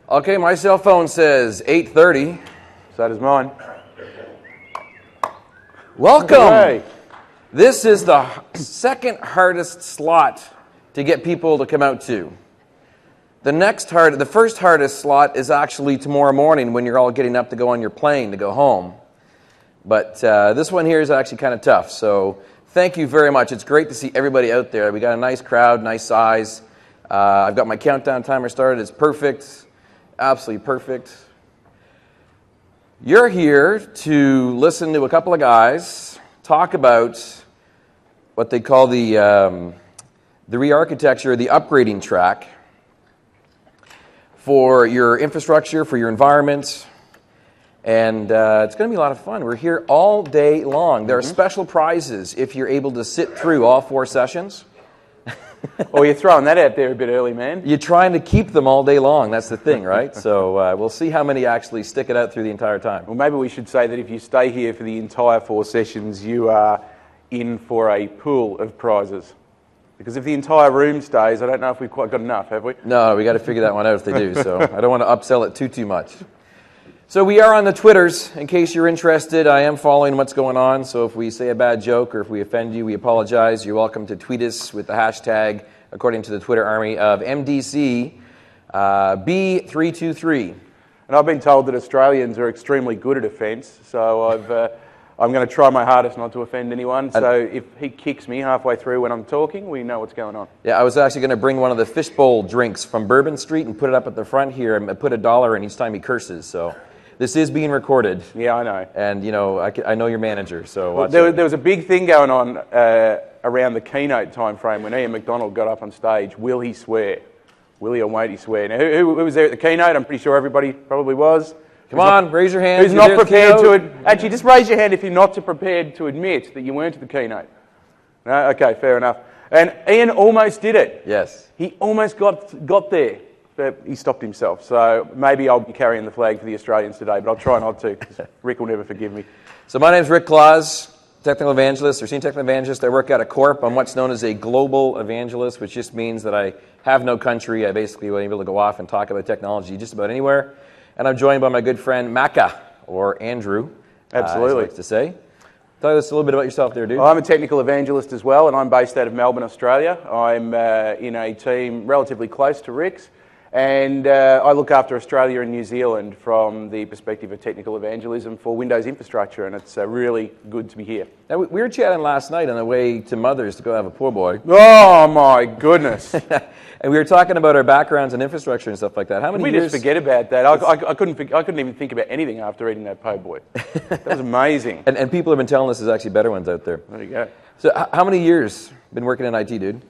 Okay, my cell phone says 8:30. So does mine. Welcome. Hooray. This is the second hardest slot to get people to come out to. The first hardest slot is actually tomorrow morning when you're all getting up to go on your plane to go home. But this one here is actually kind of tough. So thank you very much. It's great to see everybody out there. We got a nice crowd, nice size. I've got my countdown timer started. It's perfect. Absolutely perfect. You're here to listen to a couple of guys talk about what they call the re-architecture, the upgrading track for your infrastructure, for your environment, and it's going to be a lot of fun. We're here all day long. There are special prizes if you're able to sit through all 4 sessions. Oh, you're throwing that out there a bit early, man. You're trying to keep them all day long. That's the thing, right? So we'll see how many actually stick it out through the entire time. Well, maybe we should say that if you stay here for the entire 4 sessions, you are in for a pool of prizes. Because if the entire room stays, I don't know if we've quite got enough, have we? No, we got to figure that one out if they do. So I don't want to upsell it too much. So we are on the Twitters. In case you're interested, I am following what's going on. So if we say a bad joke or if we offend you, we apologize. You're welcome to tweet us with the hashtag, according to the Twitter army, of MDC B323. And I've been told that Australians are extremely good at offence, so I'm going to try my hardest not to offend anyone. So if he kicks me halfway through when I'm talking, we know what's going on. Yeah, I was actually going to bring one of the fishbowl drinks from Bourbon Street and put it up at the front here and put $1 in each time he curses. So this is being recorded. Yeah, I know. And, you know, I know your manager, so well, there was a big thing going on around the keynote time frame when Ian McDonald got up on stage. Will he swear? Will he or won't he swear? Now, who was there at the keynote? I'm pretty sure everybody probably was. Come on, raise your hand. Who's not prepared to... Actually, just raise your hand if you're not prepared to admit that you weren't at the keynote. No? Okay, fair enough. And Ian almost did it. Yes. He almost got there, but he stopped himself. So maybe I'll be carrying the flag for the Australians today, but I'll try not to, because Rick will never forgive me. So my name's Rick Claus, technical evangelist, or senior technical evangelist. I work at a corp. I'm what's known as a global evangelist, which just means that I have no country. I basically will be able to go off and talk about technology just about anywhere. And I'm joined by my good friend Macca, or Andrew. Absolutely. As he likes to say. Tell us a little bit about yourself there, dude. I'm a technical evangelist as well, and I'm based out of Melbourne, Australia. I'm in a team relatively close to Rick's, and I look after Australia and New Zealand from the perspective of technical evangelism for Windows infrastructure, and it's really good to be here. Now, we were chatting last night on the way to Mother's to go have a poor boy. Oh, my goodness. And we were talking about our backgrounds in infrastructure and stuff like that. How many years? We just forget about that. I couldn't even think about anything after eating that po' boy. That was amazing. And people have been telling us there's actually better ones out there. There you go. So how many years been working in IT, dude?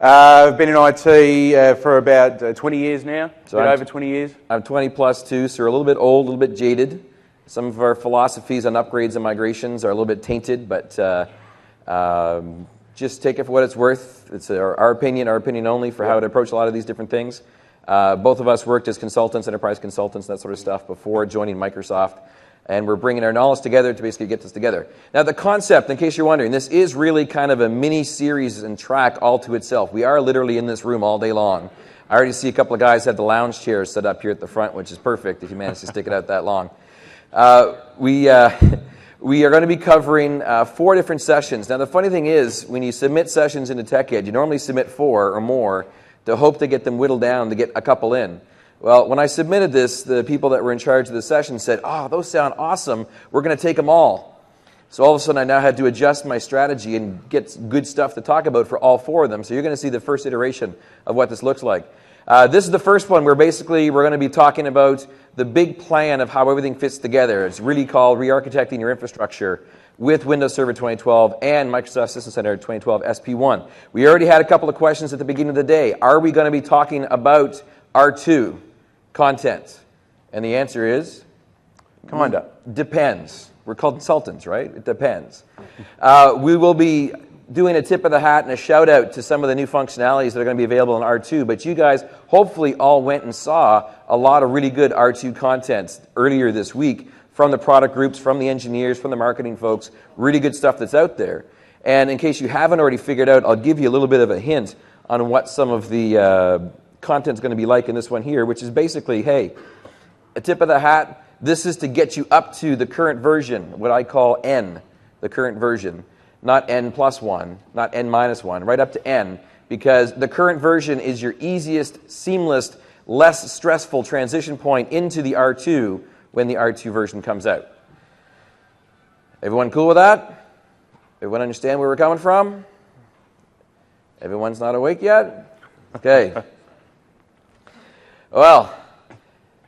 I've been in IT for about 20 years now. So over 20 years. I'm 20 plus too, so we're a little bit old, a little bit jaded. Some of our philosophies on upgrades and migrations are a little bit tainted, but just take it for what it's worth. It's our opinion only for how to approach a lot of these different things. Both of us worked as consultants, enterprise consultants, that sort of stuff before joining Microsoft. And we're bringing our knowledge together to basically get this together. Now, the concept, in case you're wondering, this is really kind of a mini-series and track all to itself. We are literally in this room all day long. I already see a couple of guys have the lounge chairs set up here at the front, which is perfect if you manage to stick it out that long. We are going to be covering 4 different sessions. Now, the funny thing is, when you submit sessions into TechEd, you normally submit 4 or more to hope to get them whittled down to get a couple in. Well, when I submitted this, the people that were in charge of the session said, "Oh, those sound awesome. We're going to take them all." So all of a sudden, I now had to adjust my strategy and get good stuff to talk about for all 4 of them. So you're going to see the first iteration of what this looks like. This is the first one where basically we're going to be talking about the big plan of how everything fits together. It's really called Re-Architecting Your Infrastructure with Windows Server 2012 and Microsoft System Center 2012 SP1. We already had a couple of questions at the beginning of the day. Are we going to be talking about R2 content? And the answer is, Kinda. Depends. We're called consultants, right? It depends. We will be doing a tip of the hat and a shout out to some of the new functionalities that are going to be available in R2, but you guys hopefully all went and saw a lot of really good R2 content earlier this week from the product groups, from the engineers, from the marketing folks, really good stuff that's out there. And in case you haven't already figured out, I'll give you a little bit of a hint on what some of the content's going to be like in this one here, which is basically, hey, a tip of the hat, this is to get you up to the current version, what I call N, the current version, not N plus 1, not N minus 1, right up to N, because the current version is your easiest, seamless, less stressful transition point into the R2 when the R2 version comes out. Everyone cool with that? Everyone understand where we're coming from? Everyone's not awake yet? Okay. Well,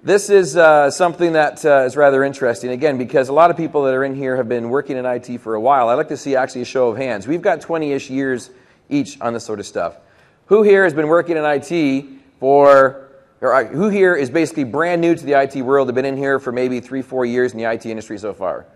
this is something that is rather interesting, again, because a lot of people that are in here have been working in IT for a while. I'd like to see actually a show of hands. We've got 20-ish years each on this sort of stuff. Who here has been working in IT or who here is basically brand new to the IT world, have been in here for maybe 3-4 years in the IT industry so far?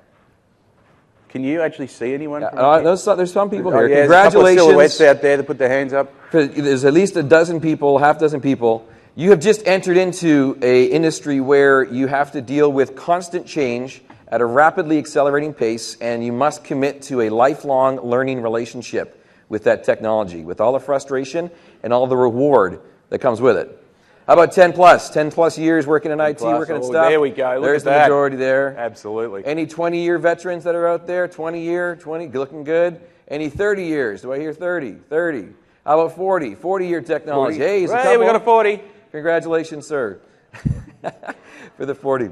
Can you actually see anyone? There's some people here. Yeah, Congratulations. there's a couple of silhouettes out there that put their hands up. There's at least a dozen people, half dozen people. You have just entered into an industry where you have to deal with constant change at a rapidly accelerating pace, and you must commit to a lifelong learning relationship with that technology, with all the frustration and all the reward that comes with it. How about 10 plus? 10 plus years working in IT, working at stuff? There we go. Look There's at the majority there. Absolutely. Any 20-year veterans that are out there? 20, looking good? Any 30 years? Do I hear 30? 30. How about 40? 40-year technology. 40. Hey, he's a Hey, couple. we got a 40. Congratulations, sir, for the 40.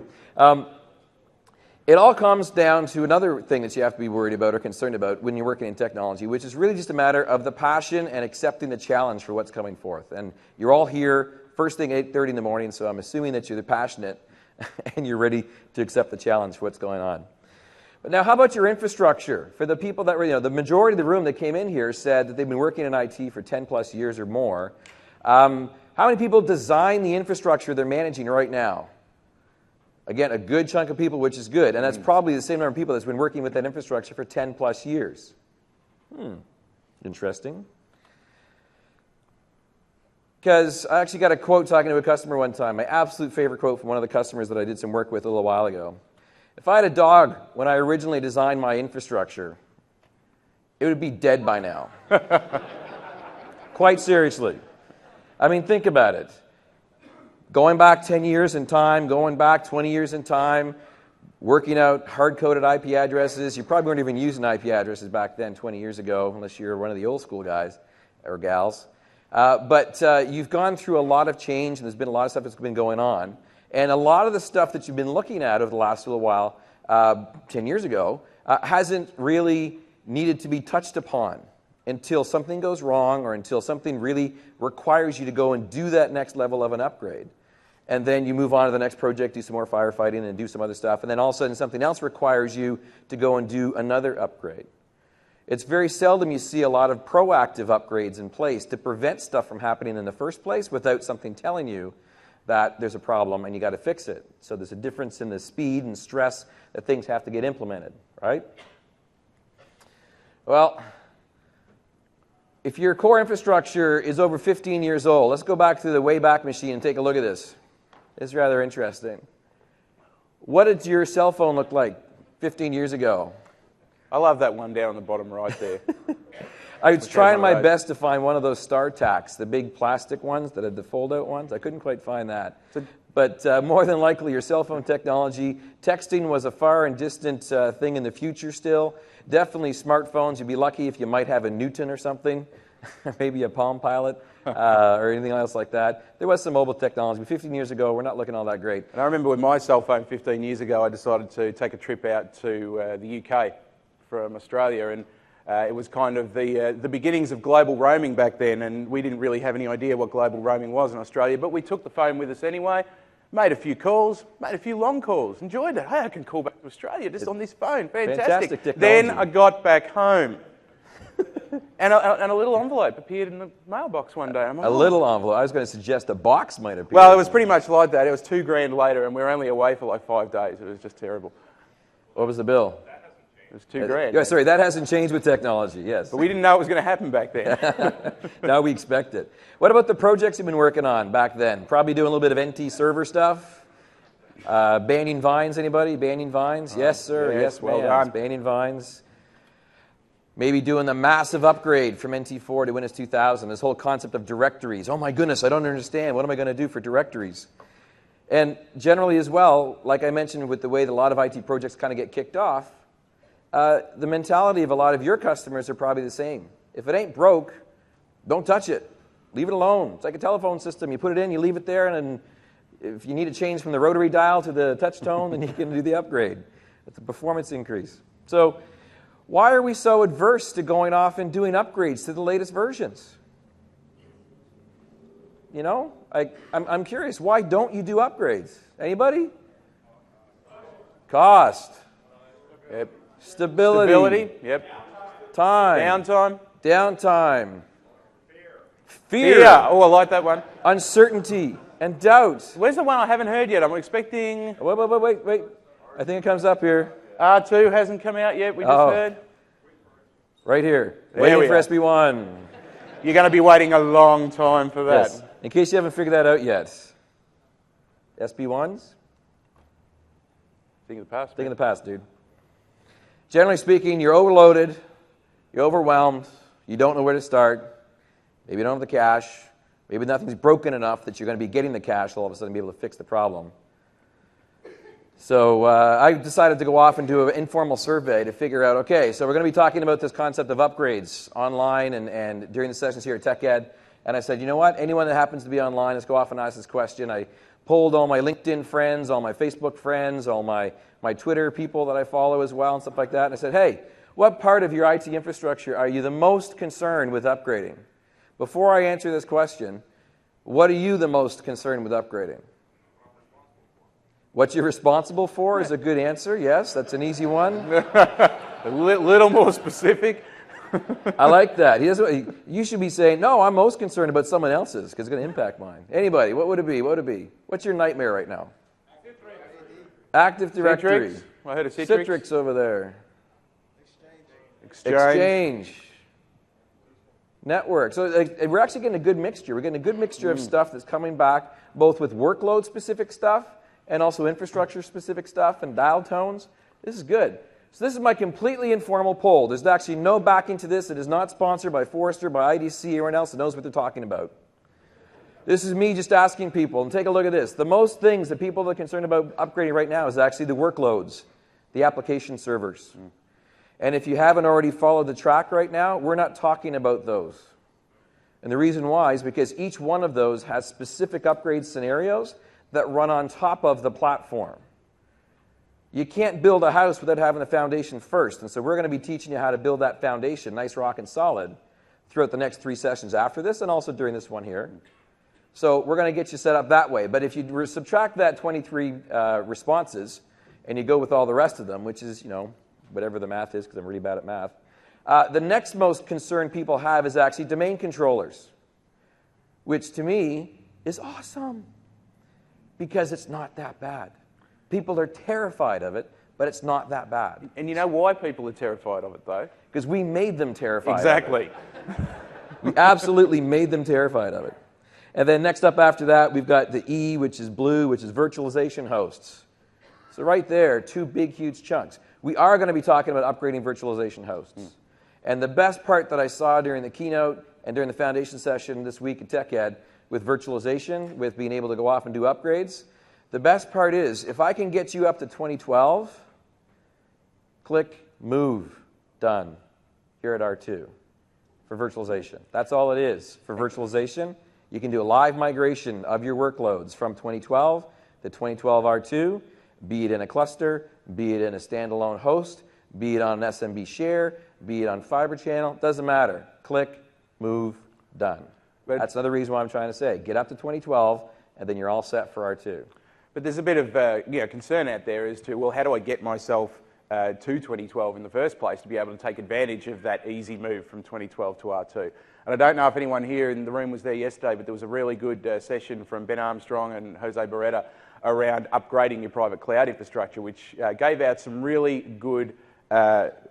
It all comes down to another thing that you have to be worried about or concerned about when you're working in technology, which is really just a matter of the passion and accepting the challenge for what's coming forth. And you're all here first thing 8:30 in the morning, so I'm assuming that you're passionate and you're ready to accept the challenge for what's going on. But now, how about your infrastructure? For the people that were, the majority of the room that came in here said that they've been working in IT for 10 plus years or more. How many people design the infrastructure they're managing right now? Again, a good chunk of people, which is good. And that's probably the same number of people that's been working with that infrastructure for 10 plus years. Interesting. Because I actually got a quote talking to a customer one time, my absolute favorite quote from one of the customers that I did some work with a little while ago. If I had a dog when I originally designed my infrastructure, it would be dead by now. Quite seriously. I mean, think about it. Going back 10 years in time, going back 20 years in time, working out hard-coded IP addresses. You probably weren't even using IP addresses back then 20 years ago, unless you're one of the old school guys or gals. But you've gone through a lot of change, and there's been a lot of stuff that's been going on. And a lot of the stuff that you've been looking at over the last little while, 10 years ago, hasn't really needed to be touched upon until something goes wrong or until something really requires you to go and do that next level of an upgrade. And then you move on to the next project, do some more firefighting and do some other stuff. And then all of a sudden something else requires you to go and do another upgrade. It's very seldom you see a lot of proactive upgrades in place to prevent stuff from happening in the first place without something telling you that there's a problem and you got to fix it. So there's a difference in the speed and stress that things have to get implemented, right? Well, if your core infrastructure is over 15 years old, let's go back to the Wayback Machine and take a look at this. It's rather interesting. What did your cell phone look like 15 years ago? I love that one down on the bottom right there. I was trying my best to find one of those StarTACs, the big plastic ones that had the fold-out ones. I couldn't quite find that. But more than likely, your cell phone technology, texting was a far and distant thing in the future still. Definitely smartphones. You'd be lucky if you might have a Newton or something, maybe a Palm Pilot or anything else like that. There was some mobile technology, but 15 years ago, we're not looking all that great. And I remember with my cell phone 15 years ago, I decided to take a trip out to the UK from Australia, and it was kind of the beginnings of global roaming back then, and we didn't really have any idea what global roaming was in Australia, but we took the phone with us anyway, made a few calls, made a few long calls, enjoyed it. Hey, I can call back to Australia just on this phone. Fantastic. Technology. Then I got back home, and a little envelope appeared in the mailbox one day. I'm like, A little envelope. I was going to suggest a box might appear. well, it was pretty much like that. It was $2,000 later, and we were only away for like 5 days. It was just terrible. What was the bill? It was $2,000. Yeah, sorry, that hasn't changed with technology, yes. But we didn't know it was going to happen back then. Now we expect it. What about the projects you've been working on back then? Probably doing a little bit of NT server stuff. Banning vines, anybody? Banning vines? Yes, sir. Yes, well ma'am. done. Banning vines. Maybe doing the massive upgrade from NT4 to Windows 2000, this whole concept of directories. Oh my goodness, I don't understand. What am I going to do for directories? And generally as well, like I mentioned with the way that a lot of IT projects kind of get kicked off, the mentality of a lot of your customers are probably the same. If it ain't broke, don't touch it. Leave it alone. It's like a telephone system. You put it in, you leave it there, and then if you need to change from the rotary dial to the touch tone, then you can do the upgrade. It's a performance increase. So why are we so adverse to going off and doing upgrades to the latest versions? You know, I'm curious. Why don't you do upgrades? Anybody? Cost. Yep. Stability. Yep. Time. Downtime. Fear. Oh, I like that one. Uncertainty and doubt. Where's the one I haven't heard yet? I'm expecting... Wait. I think it comes up here. R2 hasn't come out yet, we just heard. Right here. There Waiting we for are. SB1. You're going to be waiting a long time for that. Yes. In case you haven't figured that out yet. SB1s? Think of the past. Think of the past, dude. Generally speaking, you're overloaded, you're overwhelmed, you don't know where to start, maybe you don't have the cash, maybe nothing's broken enough that you're going to be getting the cash all of a sudden and be able to fix the problem. So I decided to go off and do an informal survey to figure out, okay, so we're going to be talking about this concept of upgrades online and during the sessions here at TechEd. And I said, you know what, anyone that happens to be online, let's go off and ask this question. I polled all my LinkedIn friends, all my Facebook friends, all my Twitter people that I follow as well and stuff like that. And I said, hey, what part of your IT infrastructure are you the most concerned with upgrading? Before I answer this question, what are you the most concerned with upgrading? What you're responsible for is a good answer. Yes, that's an easy one. A little more specific. I like that. You should be saying, no, I'm most concerned about someone else's because it's going to impact mine. Anybody, what would it be? What would it be? What's your nightmare right now? Active Directory. Citrix. I heard of Citrix. Citrix over there. Exchange. Network. So we're actually getting a good mixture. We're getting a good mixture of stuff that's coming back, both with workload-specific stuff and also infrastructure-specific stuff and dial tones. This is good. So this is my completely informal poll. There's actually no backing to this. It is not sponsored by Forrester, by IDC, or anyone else that knows what they're talking about. This is me just asking people, and take a look at this. The most things that people are concerned about upgrading right now is actually the workloads, the application servers. And if you haven't already followed the track right now, we're not talking about those. And the reason why is because each one of those has specific upgrade scenarios that run on top of the platform. You can't build a house without having the foundation first. And so we're going to be teaching you how to build that foundation, nice, rock, and solid, throughout the next 3 sessions after this and also during this one here. So we're going to get you set up that way. But if you subtract that 23 responses and you go with all the rest of them, which is, whatever the math is because I'm really bad at math, the next most concern people have is actually domain controllers, which to me is awesome because it's not that bad. People are terrified of it, but it's not that bad. And you know why people are terrified of it, though? Because we made them terrified Exactly. of it. We absolutely made them terrified of it. And then next up after that, we've got the E, which is blue, which is virtualization hosts. So right there, 2 big, huge chunks. We are going to be talking about upgrading virtualization hosts. And the best part that I saw during the keynote and during the foundation session this week at TechEd with virtualization, with being able to go off and do upgrades, the best part is, if I can get you up to 2012, click Move, done, here at R2 for virtualization. That's all it is for virtualization. You can do a live migration of your workloads from 2012 to 2012 R2, be it in a cluster, be it in a standalone host, be it on an SMB share, be it on Fibre Channel, doesn't matter. Click, move, done. That's another reason why I'm trying to say, get up to 2012, and then you're all set for R2. But there's a bit of concern out there as to, well, how do I get myself to 2012 in the first place to be able to take advantage of that easy move from 2012 to R2? And I don't know if anyone here in the room was there yesterday, but there was a really good session from Ben Armstrong and Jose Beretta around upgrading your private cloud infrastructure, which gave out some really good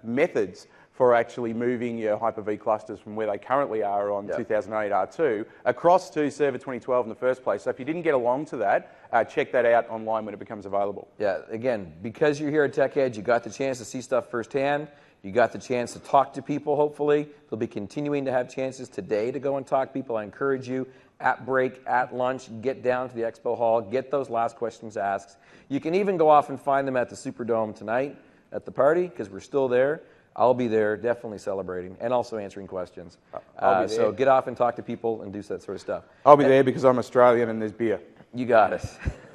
methods for actually moving your Hyper-V clusters from where they currently are on 2008 R2 across to Server 2012 in the first place. So if you didn't get along to that, check that out online when it becomes available. Yeah, again, because you're here at TechEd, you got the chance to see stuff firsthand. You got the chance to talk to people, hopefully. They'll be continuing to have chances today to go and talk to people. I encourage you, at break, at lunch, get down to the expo hall, get those last questions asked. You can even go off and find them at the Superdome tonight at the party, because we're still there. I'll be there, definitely celebrating, and also answering questions. I'll be there. So get off and talk to people and do that sort of stuff. I'll be there because I'm Australian and there's beer. You got it.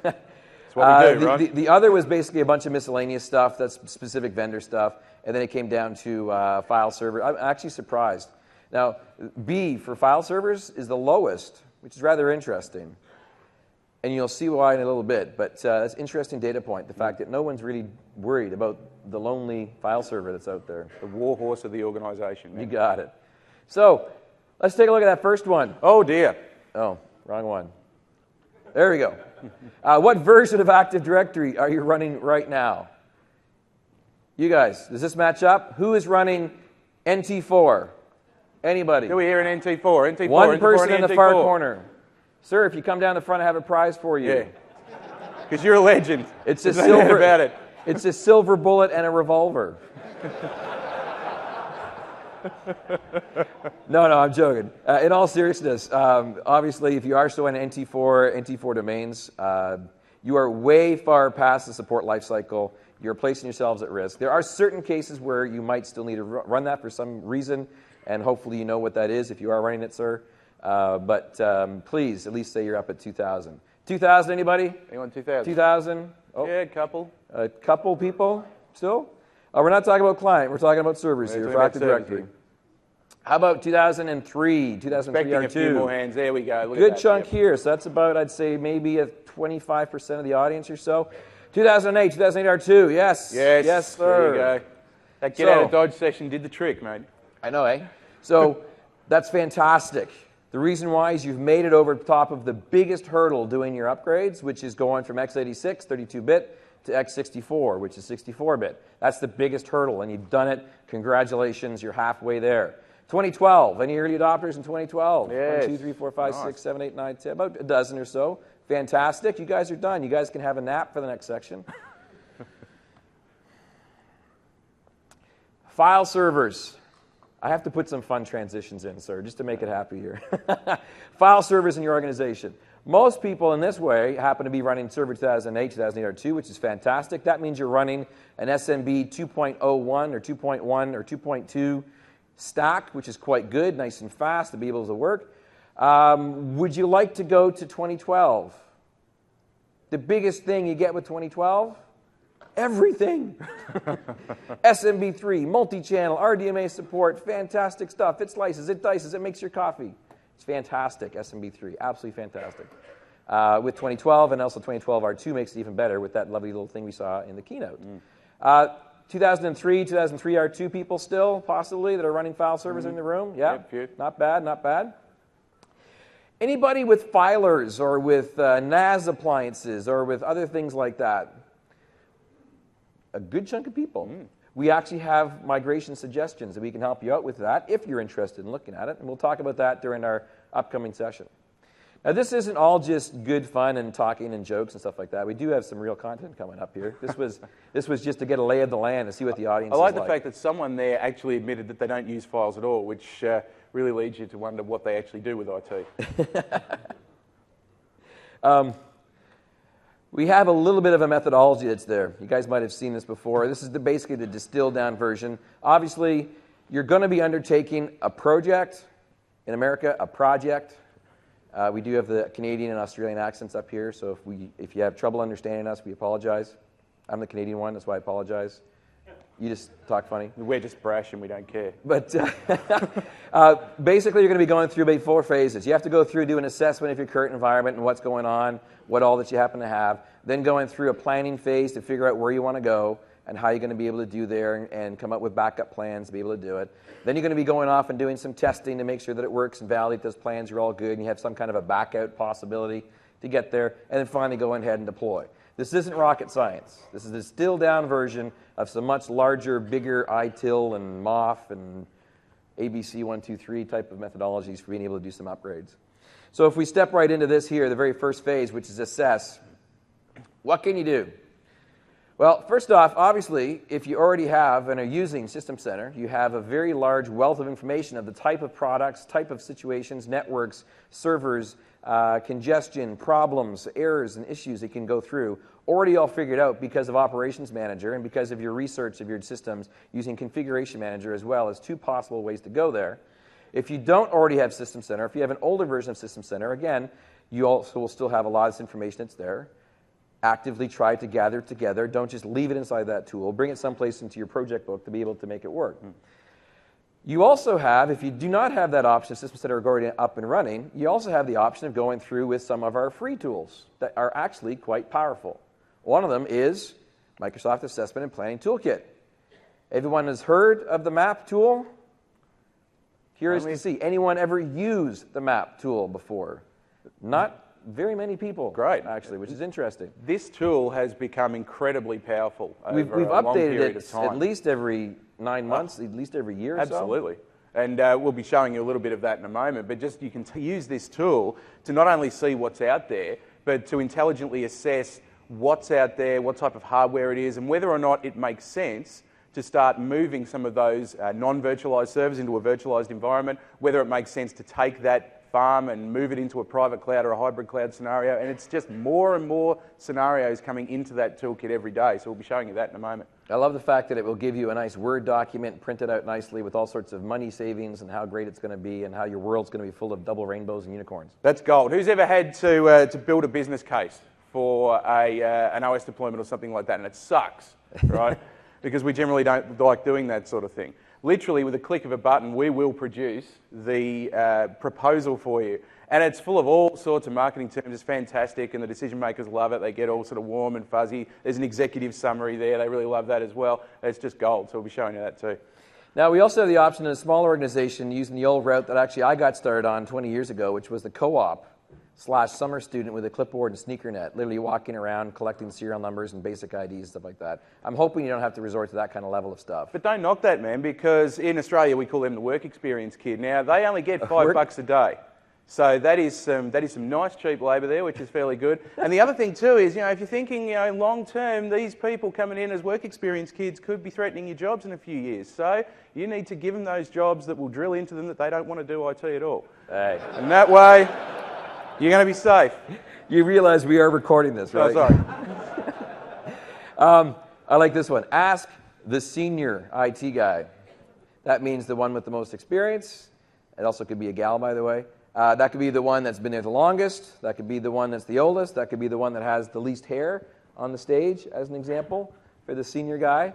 That's what we do, right? The other was basically a bunch of miscellaneous stuff, that's specific vendor stuff, and then it came down to file server. I'm actually surprised. Now, B for file servers is the lowest, which is rather interesting. And you'll see why in a little bit, but that's an interesting data point, the fact that no one's really worried about the lonely file server that's out there. The warhorse of the organisation. You got it. So, let's take a look at that first one. Oh, dear. Oh, wrong one. There we go. What version of Active Directory are you running right now? You guys, does this match up? Who is running NT4? Anybody? Do we hear an NT4? NT4. One NT4 person in and the far NT4. corner. Sir, if you come down the front, I have a prize for you. Yeah. Because you're a legend. It's a There's no doubt silver about it. It's a silver bullet and a revolver. No, I'm joking. In all seriousness, obviously, if you are still in NT4 domains, you are way far past the support lifecycle. You're placing yourselves at risk. There are certain cases where you might still need to run that for some reason, and hopefully you know what that is if you are running it, sir. But please, at least say you're up at 2,000. 2,000, anybody? Anyone 2,000? 2,000? Oh, Yeah, a couple. a couple people still? Oh, we're not talking about client. We're talking about servers here talking for about Active Directory. servers. How about 2003? 2003 Expecting a few R2? more hands. There we go. Look Good at that. chunk Yep. here. So that's about, I'd say, maybe a 25% of the audience or so. 2008 R2. Yes. Yes, sir. There you go. That get out of Dodge session did the trick, mate. I know, eh? So that's fantastic. The reason why is you've made it over the top of the biggest hurdle doing your upgrades, which is going from x86, 32-bit, to x64, which is 64-bit. That's the biggest hurdle, and you've done it. Congratulations, you're halfway there. 2012, any early adopters in 2012? Yes. 1, 2, 3, 4, 5, 6, 7, 8, 9, 10, about a dozen or so. Fantastic. You guys are done. You guys can have a nap for the next section. File servers. I have to put some fun transitions in, sir, just to make it happy here. File servers in your organization. Most people in this way happen to be running Server 2008 R2, which is fantastic. That means you're running an SMB 2.01 or 2.1 or 2.2 stack, which is quite good, nice and fast to be able to work. Would you like to go to 2012? The biggest thing you get with 2012? Everything. SMB3, multi-channel, RDMA support, fantastic stuff. It slices, it dices, it makes your coffee. It's fantastic, SMB3, absolutely fantastic. With 2012, and also 2012 R2 makes it even better with that lovely little thing we saw in the keynote. 2003 R2 people still, possibly, that are running file servers in the room? Yeah, Yep. not bad, not bad. Anybody with filers or with NAS appliances or with other things like that? A good chunk of people. We actually have migration suggestions that we can help you out with that if you're interested in looking at it, and we'll talk about that during our upcoming session. Now, this isn't all just good fun and talking and jokes and stuff like that. We do have some real content coming up here. This was just to get a lay of the land and see what the audience is like. I like the fact that someone there actually admitted that they don't use files at all, which really leads you to wonder what they actually do with IT. We have a little bit of a methodology that's there. You guys might have seen this before. This is basically the distilled down version. Obviously, you're going to be undertaking a project. In America, a project. We do have the Canadian and Australian accents up here, so if you have trouble understanding us, we apologize. I'm the Canadian one, that's why I apologize. You just talk funny. We're just brash and we don't care. But basically, you're going to be going through about 4 phases. You have to go through, do an assessment of your current environment and what's going on, what all that you happen to have. Then going through a planning phase to figure out where you want to go and how you're going to be able to do there and come up with backup plans to be able to do it. Then you're going to be going off and doing some testing to make sure that it works and validate those plans are all good and you have some kind of a backout possibility to get there. And then finally go ahead and deploy. This isn't rocket science. This is a distilled down version of some much larger, bigger ITIL and MOF and ABC 1, 2, 3 type of methodologies for being able to do some upgrades. So if we step right into this here, the very first phase, which is assess, what can you do? Well, first off, obviously, if you already have and are using System Center, you have a very large wealth of information of the type of products, type of situations, networks, servers, congestion, problems, errors, and issues it can go through, already all figured out because of Operations Manager and because of your research of your systems using Configuration Manager as well as two possible ways to go there. If you don't already have System Center, if you have an older version of System Center, again, you also will still have a lot of this information that's there. Actively try to gather it together. Don't just leave it inside that tool. Bring it someplace into your project book to be able to make it work. You also have, if you do not have that option, System Center already up and running, you also have the option of going through with some of our free tools that are actually quite powerful. One of them is Microsoft Assessment and Planning Toolkit. Everyone has heard of the map tool? Curious to see. Anyone ever used the map tool before? Not very many people. Great. Actually, which is interesting. This tool has become incredibly powerful over We've a long updated period it of time. at least every 9 months, at least every year or so. Absolutely. And we'll be showing you a little bit of that in a moment. But just you can use this tool to not only see what's out there, but to intelligently assess what's out there, what type of hardware it is, and whether or not it makes sense to start moving some of those non-virtualized servers into a virtualized environment, whether it makes sense to take that farm and move it into a private cloud or a hybrid cloud scenario. And it's just more and more scenarios coming into that toolkit every day. So we'll be showing you that in a moment. I love the fact that it will give you a nice Word document printed out nicely with all sorts of money savings and how great it's going to be and how your world's going to be full of double rainbows and unicorns. That's gold. Who's ever had to build a business case for an OS deployment or something like that? And it sucks, right? Because we generally don't like doing that sort of thing. Literally, with a click of a button, we will produce the proposal for you. And it's full of all sorts of marketing terms. It's fantastic, and the decision makers love it. They get all sort of warm and fuzzy. There's an executive summary there. They really love that as well. It's just gold, so we'll be showing you that too. Now, we also have the option in a small organization using the old route that actually I got started on 20 years ago, which was the co-op / summer student with a clipboard and sneaker net, literally walking around collecting serial numbers and basic IDs, stuff like that. I'm hoping you don't have to resort to that kind of level of stuff. But don't knock that, man, because in Australia we call them the work experience kid. Now, they only get $5 a day. So that is some nice cheap labour there, which is fairly good. And the other thing too is, if you're thinking, long term, these people coming in as work experience kids could be threatening your jobs in a few years. So you need to give them those jobs that will drill into them that they don't want to do IT at all. Hey. And that way, you're going to be safe. You realize we are recording this, right? Oh, sorry. I like this one. Ask the senior IT guy. That means the one with the most experience. It also could be a gal, by the way. That could be the one that's been there the longest. That could be the one that's the oldest. That could be the one that has the least hair on the stage, as an example, for the senior guy.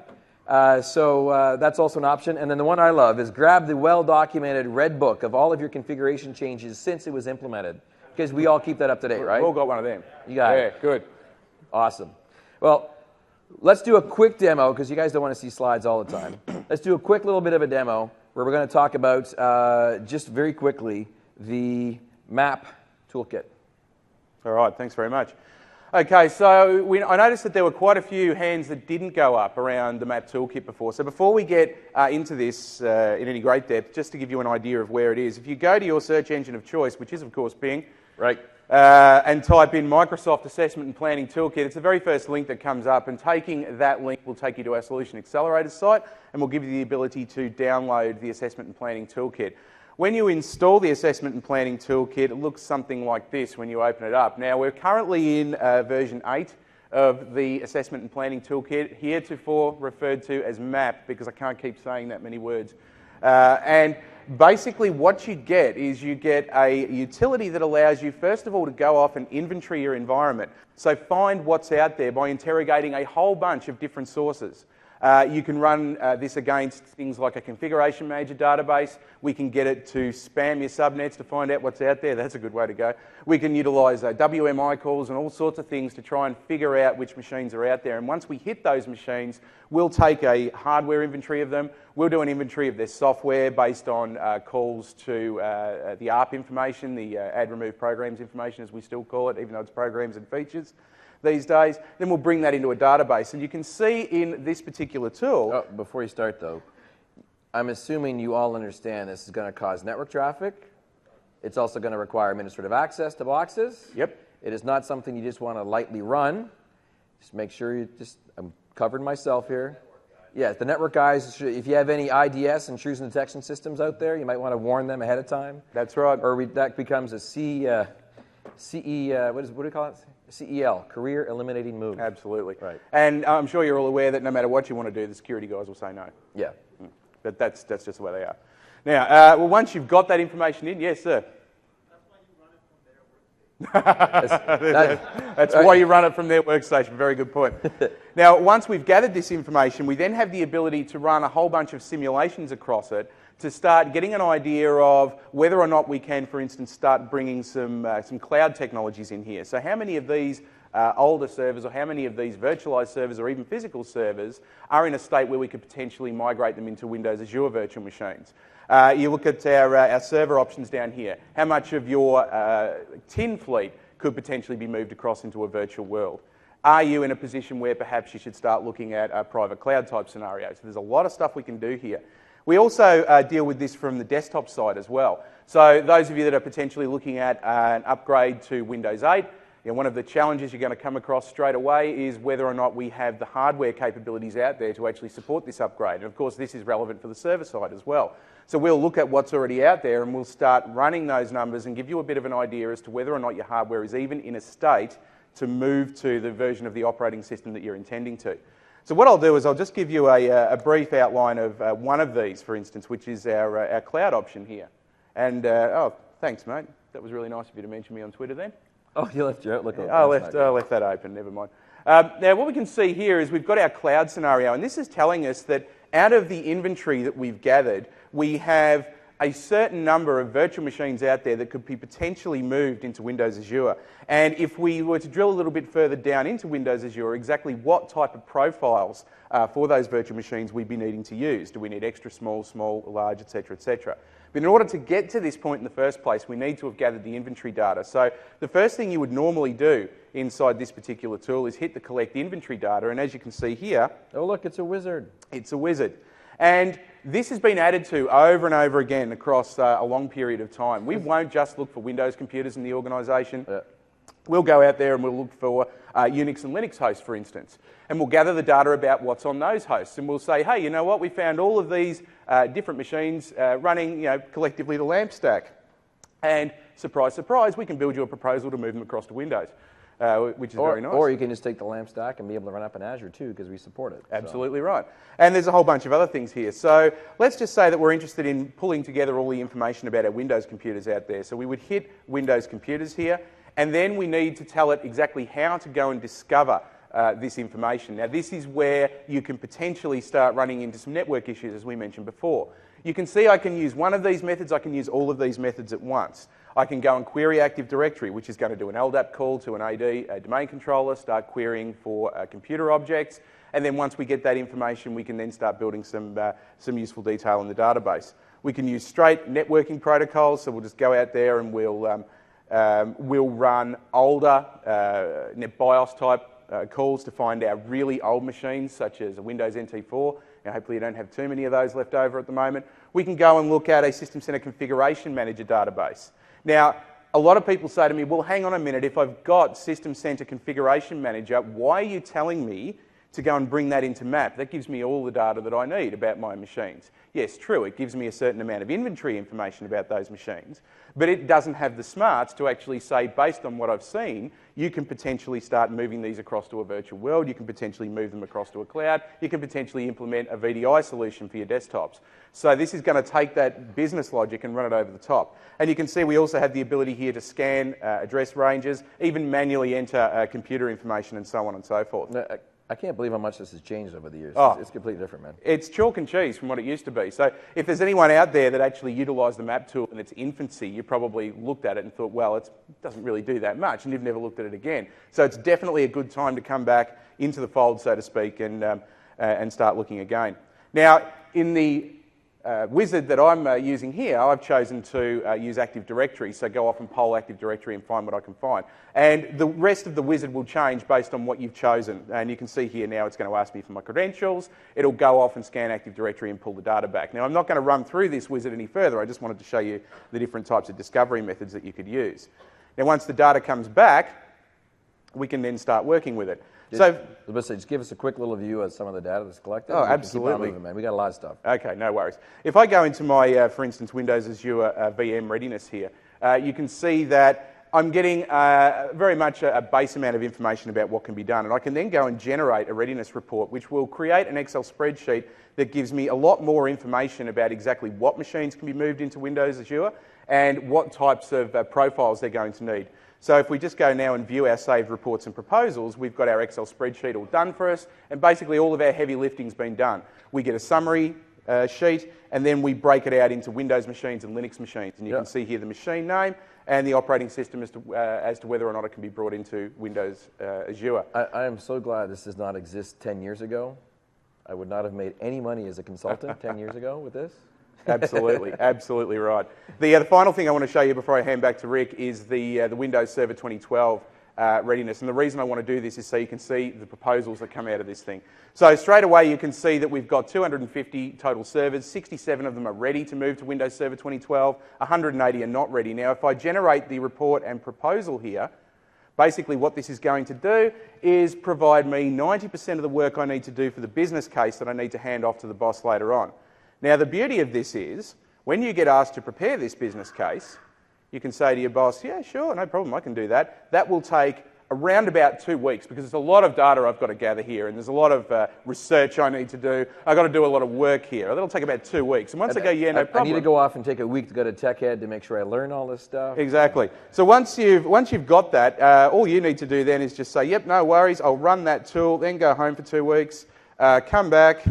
So that's also an option. And then the one I love is grab the well-documented red book of all of your configuration changes since it was implemented. Because we all keep that up to date, right? We've all got one of them. You got it. Yeah, good. Awesome. Well, let's do a quick demo, because you guys don't want to see slides all the time. Let's do a quick little bit of a demo where we're going to talk about, just very quickly, the map toolkit. All right, thanks very much. Okay, so I noticed that there were quite a few hands that didn't go up around the map toolkit before. So before we get into this in any great depth, just to give you an idea of where it is, if you go to your search engine of choice, which is of course Bing, right, and type in Microsoft Assessment and Planning Toolkit, it's the very first link that comes up, and taking that link will take you to our Solution Accelerator site, and will give you the ability to download the Assessment and Planning Toolkit. When you install the Assessment and Planning Toolkit, it looks something like this when you open it up. Now, we're currently in version 8 of the Assessment and Planning Toolkit, heretofore referred to as MAP, because I can't keep saying that many words. And basically what you get is you get a utility that allows you, first of all, to go off and inventory your environment. So find what's out there by interrogating a whole bunch of different sources. You can run this against things like a configuration manager database. We can get it to spam your subnets to find out what's out there. That's a good way to go. We can utilise WMI calls and all sorts of things to try and figure out which machines are out there. And once we hit those machines, we'll take a hardware inventory of them. We'll do an inventory of their software based on calls to the ARP information, the add remove programs information, as we still call it, even though it's programs and features these days. Then we'll bring that into a database. And you can see in this particular tool... Oh, before you start, though, I'm assuming you all understand this is going to cause network traffic. It's also going to require administrative access to boxes. Yep. It is not something you just want to lightly run. Just make sure you just... I'm covered myself here. Yeah, the network guys, if you have any IDS, intrusion detection systems out there, you might want to warn them ahead of time. That's right. Or that becomes a what do you call it? CEL, Career Eliminating Move. Absolutely. Right. And I'm sure you're all aware that no matter what you want to do, the security guys will say no. Yeah. But that's just the way they are. Now, well, once you've got that information in, yes, sir. That's why you run it from their workstation. Very good point. Now, once we've gathered this information, we then have the ability to run a whole bunch of simulations across it to start getting an idea of whether or not we can, for instance, start bringing some cloud technologies in here. So how many of these older servers, or how many of these virtualized servers or even physical servers are in a state where we could potentially migrate them into Windows Azure virtual machines? You look at our server options down here. How much of your tin fleet could potentially be moved across into a virtual world? Are you in a position where perhaps you should start looking at private cloud type scenarios? So there's a lot of stuff we can do here. We also deal with this from the desktop side as well. So those of you that are potentially looking at an upgrade to Windows 8, one of the challenges you're going to come across straight away is whether or not we have the hardware capabilities out there to actually support this upgrade. And of course, this is relevant for the server side as well. So we'll look at what's already out there and we'll start running those numbers and give you a bit of an idea as to whether or not your hardware is even in a state to move to the version of the operating system that you're intending to. So what I'll do is I'll just give you a brief outline of one of these, for instance, which is our cloud option here. And, oh, thanks, mate. That was really nice of you to mention me on Twitter then. Oh, you left your Outlook open. I left that open, never mind. Now, what we can see here is we've got our cloud scenario, and this is telling us that out of the inventory that we've gathered, we have a certain number of virtual machines out there that could be potentially moved into Windows Azure. And if we were to drill a little bit further down into Windows Azure, exactly what type of profiles for those virtual machines we'd be needing to use. Do we need extra small, large, etc., etc.? But in order to get to this point in the first place, we need to have gathered the inventory data. So the first thing you would normally do inside this particular tool is hit the collect inventory data, and as you can see here... Oh, look, it's a wizard. It's a wizard. And this has been added to over and over again across a long period of time. We won't just look for Windows computers in the organisation. We'll go out there and we'll look for Unix and Linux hosts, for instance. And we'll gather the data about what's on those hosts. And we'll say, hey, you know what? We found all of these different machines running collectively the LAMP stack. And surprise, surprise, we can build you a proposal to move them across to Windows. Which is very nice. Or you can just take the LAMP stack and be able to run up in Azure too, because we support it. Absolutely right. And there's a whole bunch of other things here. So let's just say that we're interested in pulling together all the information about our Windows computers out there. So we would hit Windows computers here, and then we need to tell it exactly how to go and discover this information. Now, this is where you can potentially start running into some network issues, as we mentioned before. You can see I can use one of these methods, I can use all of these methods at once. I can go and query Active Directory, which is going to do an LDAP call to an AD, a domain controller, start querying for computer objects, and then once we get that information, we can then start building some useful detail in the database. We can use straight networking protocols, so we'll just go out there and we'll run older NetBIOS type calls to find our really old machines, such as a Windows NT4. Now, hopefully you don't have too many of those left over at the moment. We can go and look at a System Center Configuration Manager database. Now, a lot of people say to me, well, hang on a minute, if I've got System Center Configuration Manager, why are you telling me to go and bring that into MAP? That gives me all the data that I need about my machines. Yes, true, it gives me a certain amount of inventory information about those machines, but it doesn't have the smarts to actually say, based on what I've seen, you can potentially start moving these across to a virtual world, you can potentially move them across to a cloud, you can potentially implement a VDI solution for your desktops. So this is going to take that business logic and run it over the top. And you can see we also have the ability here to scan address ranges, even manually enter computer information and so on and so forth. No, I can't believe how much this has changed over the years. Oh, it's completely different, man. It's chalk and cheese from what it used to be. So if there's anyone out there that actually utilised the map tool in its infancy, you probably looked at it and thought, well, it doesn't really do that much, and you've never looked at it again. So it's definitely a good time to come back into the fold, so to speak, and start looking again. Now, in the wizard that I'm using here, I've chosen to use Active Directory, so go off and poll Active Directory and find what I can find. And the rest of the wizard will change based on what you've chosen. And you can see here now it's going to ask me for my credentials. It'll go off and scan Active Directory and pull the data back. Now, I'm not going to run through this wizard any further. I just wanted to show you the different types of discovery methods that you could use. Now, once the data comes back, we can then start working with it. So, just give us a quick little view of some of the data that's collected. Oh, We can absolutely. Keep on moving, man. We got a lot of stuff. okay, no worries. If I go into my, for instance, Windows Azure VM readiness here, you can see that I'm getting very much a base amount of information about what can be done. And I can then go and generate a readiness report, which will create an Excel spreadsheet that gives me a lot more information about exactly what machines can be moved into Windows Azure and what types of profiles they're going to need. So if we just go now and view our saved reports and proposals, we've got our Excel spreadsheet all done for us, and basically all of our heavy lifting's been done. We get a summary sheet, and then we break it out into Windows machines and Linux machines. And you can see here the machine name and the operating system as to whether or not it can be brought into Windows Azure. I am so glad this does not exist 10 years ago. I would not have made any money as a consultant 10 years ago with this. Absolutely, absolutely right. The final thing I want to show you before I hand back to Rick is the Windows Server 2012 readiness. And the reason I want to do this is so you can see the proposals that come out of this thing. So straight away you can see that we've got 250 total servers, 67 of them are ready to move to Windows Server 2012, 180 are not ready. Now if I generate the report and proposal here, basically what this is going to do is provide me 90% of the work I need to do for the business case that I need to hand off to the boss later on. Now the beauty of this is, when you get asked to prepare this business case, you can say to your boss, yeah, sure, no problem, I can do that. That will take around about 2 weeks because there's a lot of data I've got to gather here and there's a lot of research I need to do. I've got to do a lot of work here. That'll take about 2 weeks. And once I go, yeah, no problem. I need to go off and take a week to go to TechEd to make sure I learn all this stuff. Exactly. So once you've got that, all you need to do then is just say, yep, no worries, I'll run that tool, then go home for 2 weeks, come back,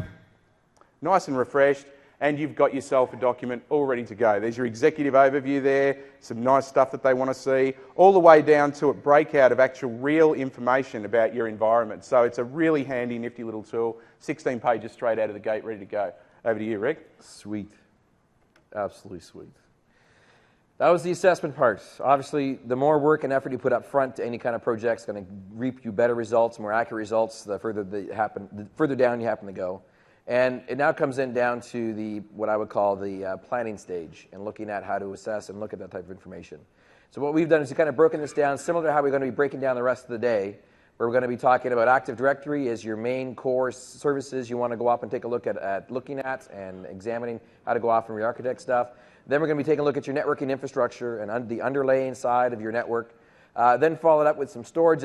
nice and refreshed, and you've got yourself a document all ready to go. There's your executive overview there, some nice stuff that they want to see, all the way down to a breakout of actual real information about your environment. So it's a really handy, nifty little tool, 16 pages straight out of the gate, ready to go. Over to you, Rick. Sweet. Absolutely sweet. That was the assessment part. Obviously, the more work and effort you put up front to any kind of project is going to reap you better results, more accurate results, the further down you happen to go. And it now comes down to what I would call the planning stage and looking at how to assess and look at that type of information. So what we've done is we've kind of broken this down similar to how we're going to be breaking down the rest of the day, where we're going to be talking about Active Directory as your main core services you want to go up and take a look at looking at and examining how to go off and re-architect stuff. Then we're going to be taking a look at your networking infrastructure and the underlaying side of your network. Then followed up with some storage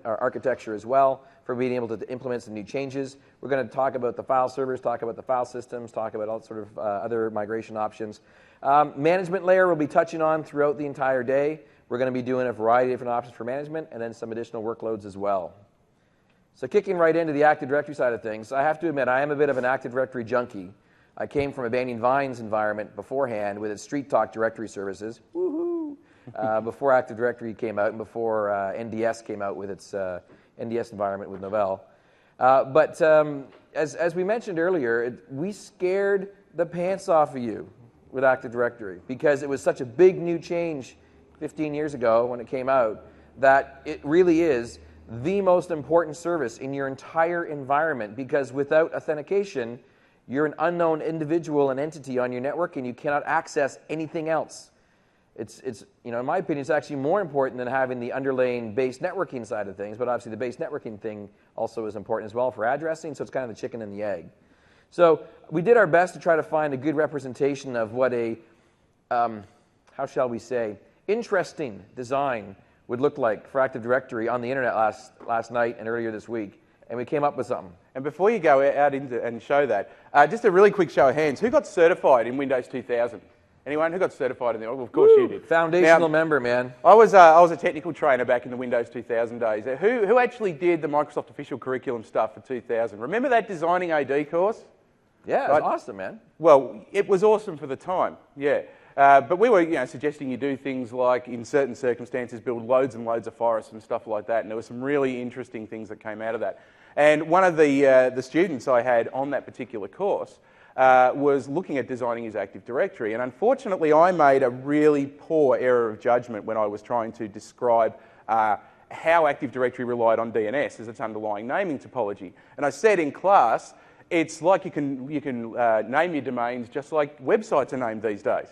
architecture as well for being able to implement some new changes. We're going to talk about the file servers, talk about the file systems, talk about all sort of other migration options. Management layer we'll be touching on throughout the entire day. We're going to be doing a variety of different options for management and then some additional workloads as well. So kicking right into the Active Directory side of things, I have to admit I am a bit of an Active Directory junkie. I came from a Banning Vines environment beforehand with its Street Talk directory services. Woohoo! Before Active Directory came out and before NDS came out with its NDS environment with Novell. But as we mentioned earlier, we scared the pants off of you with Active Directory because it was such a big new change 15 years ago when it came out that it really is the most important service in your entire environment because without authentication, you're an unknown individual and entity on your network and you cannot access anything else. It's in my opinion, it's actually more important than having the underlying base networking side of things, but obviously the base networking thing also is important as well for addressing, so it's kind of the chicken and the egg. So we did our best to try to find a good representation of what a, how shall we say, interesting design would look like for Active Directory on the internet last night and earlier this week, and we came up with something. And before you go out and show that, just a really quick show of hands. Who got certified in Windows 2000? Anyone who got certified in the? Well, of course you did. Foundational member, man. I was a technical trainer back in the Windows 2000 days. Who actually did the Microsoft official curriculum stuff for 2000? Remember that designing AD course? Yeah, it was awesome, man. Well, it was awesome for the time. Yeah. But we were, suggesting you do things like, in certain circumstances, build loads and loads of forests and stuff like that. And there were some really interesting things that came out of that. And one of the students I had on that particular course was looking at designing his Active Directory. And unfortunately, I made a really poor error of judgment when I was trying to describe how Active Directory relied on DNS as its underlying naming topology. And I said in class, it's like you can name your domains just like websites are named these days.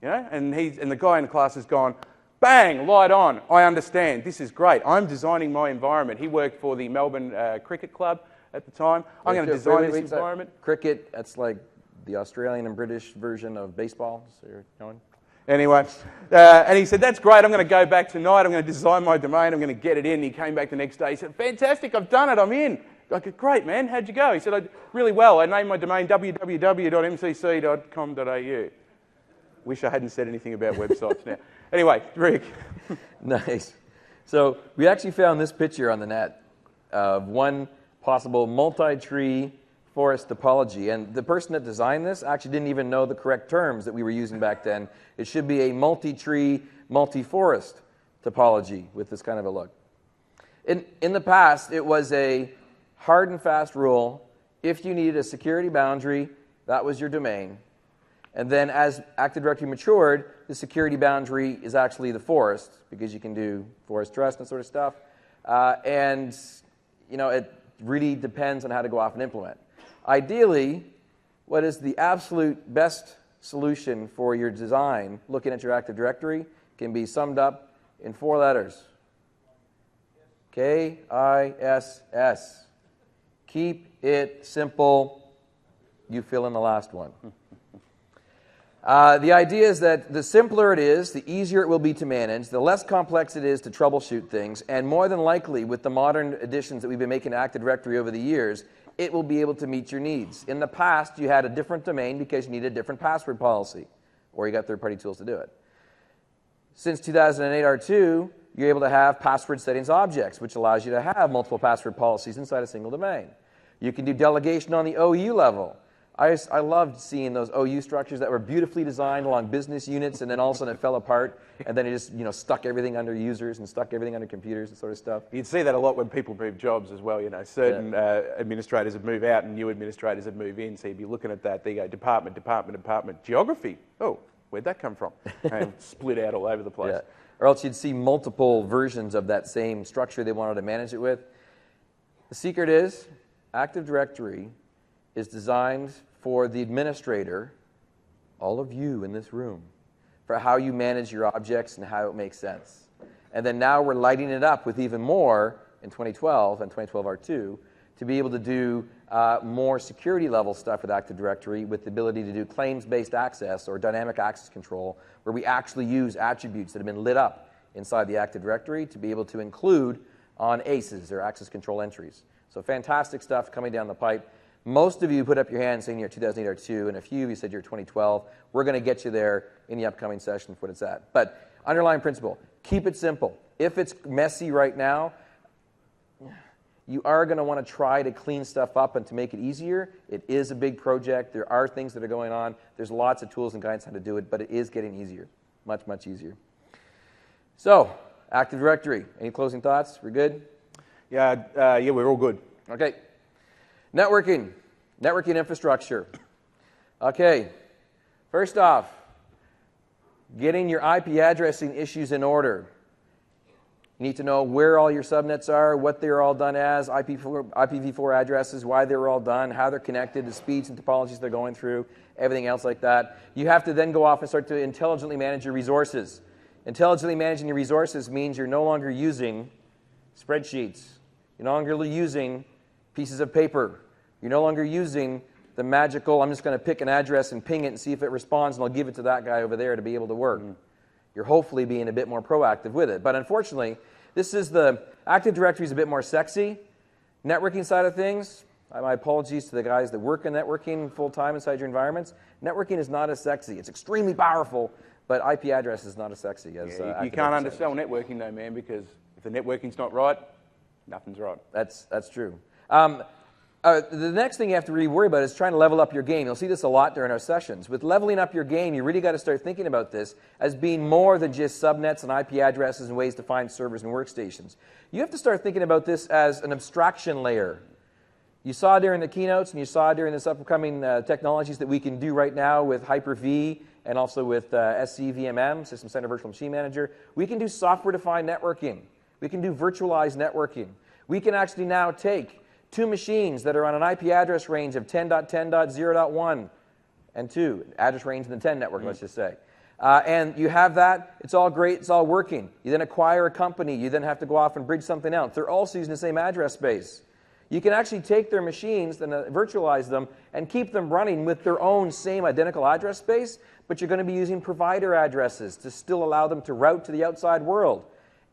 And the guy in the class has gone, Bang, light on. I understand. This is great. I'm designing my environment. He worked for the Melbourne Cricket Club at the time. I'm going to design this environment. Cricket, that's like the Australian and British version of baseball. So you're going. Anyway, and he said, that's great. I'm going to go back tonight. I'm going to design my domain. I'm going to get it in. He came back the next day. He said, fantastic. I've done it. I'm in. I go, great, man. How'd you go? He said, really well. I named my domain www.mcc.com.au. Wish I hadn't said anything about websites now. Anyway, Rick. Nice. So we actually found this picture on the net of one possible multi-tree forest topology. And the person that designed this actually didn't even know the correct terms that we were using back then. It should be a multi-tree, multi-forest topology with this kind of a look. In the past, it was a hard and fast rule. If you needed a security boundary, that was your domain. And then as Active Directory matured, the security boundary is actually the forest, because you can do forest trust and sort of stuff. And it really depends on how to go off and implement. Ideally, what is the absolute best solution for your design, looking at your Active Directory, can be summed up in 4 letters. KISS. Keep it simple. You fill in the last one. The idea is that the simpler it is, the easier it will be to manage, the less complex it is to troubleshoot things, and more than likely, with the modern additions that we've been making to Active Directory over the years, it will be able to meet your needs. In the past, you had a different domain because you needed a different password policy, or you got third-party tools to do it. Since 2008 R2, you're able to have password settings objects, which allows you to have multiple password policies inside a single domain. You can do delegation on the OU level. I loved seeing those OU structures that were beautifully designed along business units, and then all of a sudden it fell apart, and then it just stuck everything under users and stuck everything under computers and sort of stuff. You'd see that a lot when people move jobs as well. Certain administrators would move out and new administrators would move in. So you'd be looking at that. There you go, department, geography. Oh, where'd that come from? And split out all over the place. Yeah. Or else you'd see multiple versions of that same structure they wanted to manage it with. The secret is Active Directory is designed for the administrator, all of you in this room, for how you manage your objects and how it makes sense. And then now we're lighting it up with even more in 2012 and 2012 R2 to be able to do more security level stuff with Active Directory, with the ability to do claims-based access or dynamic access control, where we actually use attributes that have been lit up inside the Active Directory to be able to include on ACEs, or access control entries. So fantastic stuff coming down the pipe. Most of you put up your hand saying you're 2008 R2, and a few of you said you're 2012. We're going to get you there in the upcoming session for what it's at. But underlying principle, keep it simple. If it's messy right now, you are going to want to try to clean stuff up and to make it easier. It is a big project. There are things that are going on. There's lots of tools and guidance how to do it, but it is getting easier, much, much easier. So, Active Directory. Any closing thoughts? We're good? Yeah, we're all good. Okay. Networking infrastructure. Okay, first off, getting your IP addressing issues in order. You need to know where all your subnets are, what they're all done as, IPv4 addresses, why they're all done, how they're connected, the speeds and topologies they're going through, everything else like that. You have to then go off and start to intelligently manage your resources. Intelligently managing your resources means you're no longer using spreadsheets. You're no longer using pieces of paper. You're no longer using the magical, I'm just going to pick an address and ping it and see if it responds, and I'll give it to that guy over there to be able to work. You're hopefully being a bit more proactive with it. But unfortunately, Active Directory is a bit more sexy. Networking side of things, my apologies to the guys that work in networking full-time inside your environments. Networking is not as sexy. It's extremely powerful, but IP address is not as sexy as you can't undersell networking though, man, because if the networking's not right, nothing's right. That's true. The next thing you have to really worry about is trying to level up your game. You'll see this a lot during our sessions. With leveling up your game, you really got to start thinking about this as being more than just subnets and IP addresses and ways to find servers and workstations. You have to start thinking about this as an abstraction layer. You saw during the keynotes and you saw during this upcoming technologies that we can do right now with Hyper-V and also with SCVMM, System Center Virtual Machine Manager. We can do software-defined networking. We can do virtualized networking. We can actually now take two machines that are on an IP address range of 10.10.0.1 and 2, address range in the 10 network, let's just say. And you have that, it's all great, it's all working. You then acquire a company, you then have to go off and bridge something else. They're also using the same address space. You can actually take their machines and virtualize them and keep them running with their own same identical address space, but you're going to be using provider addresses to still allow them to route to the outside world.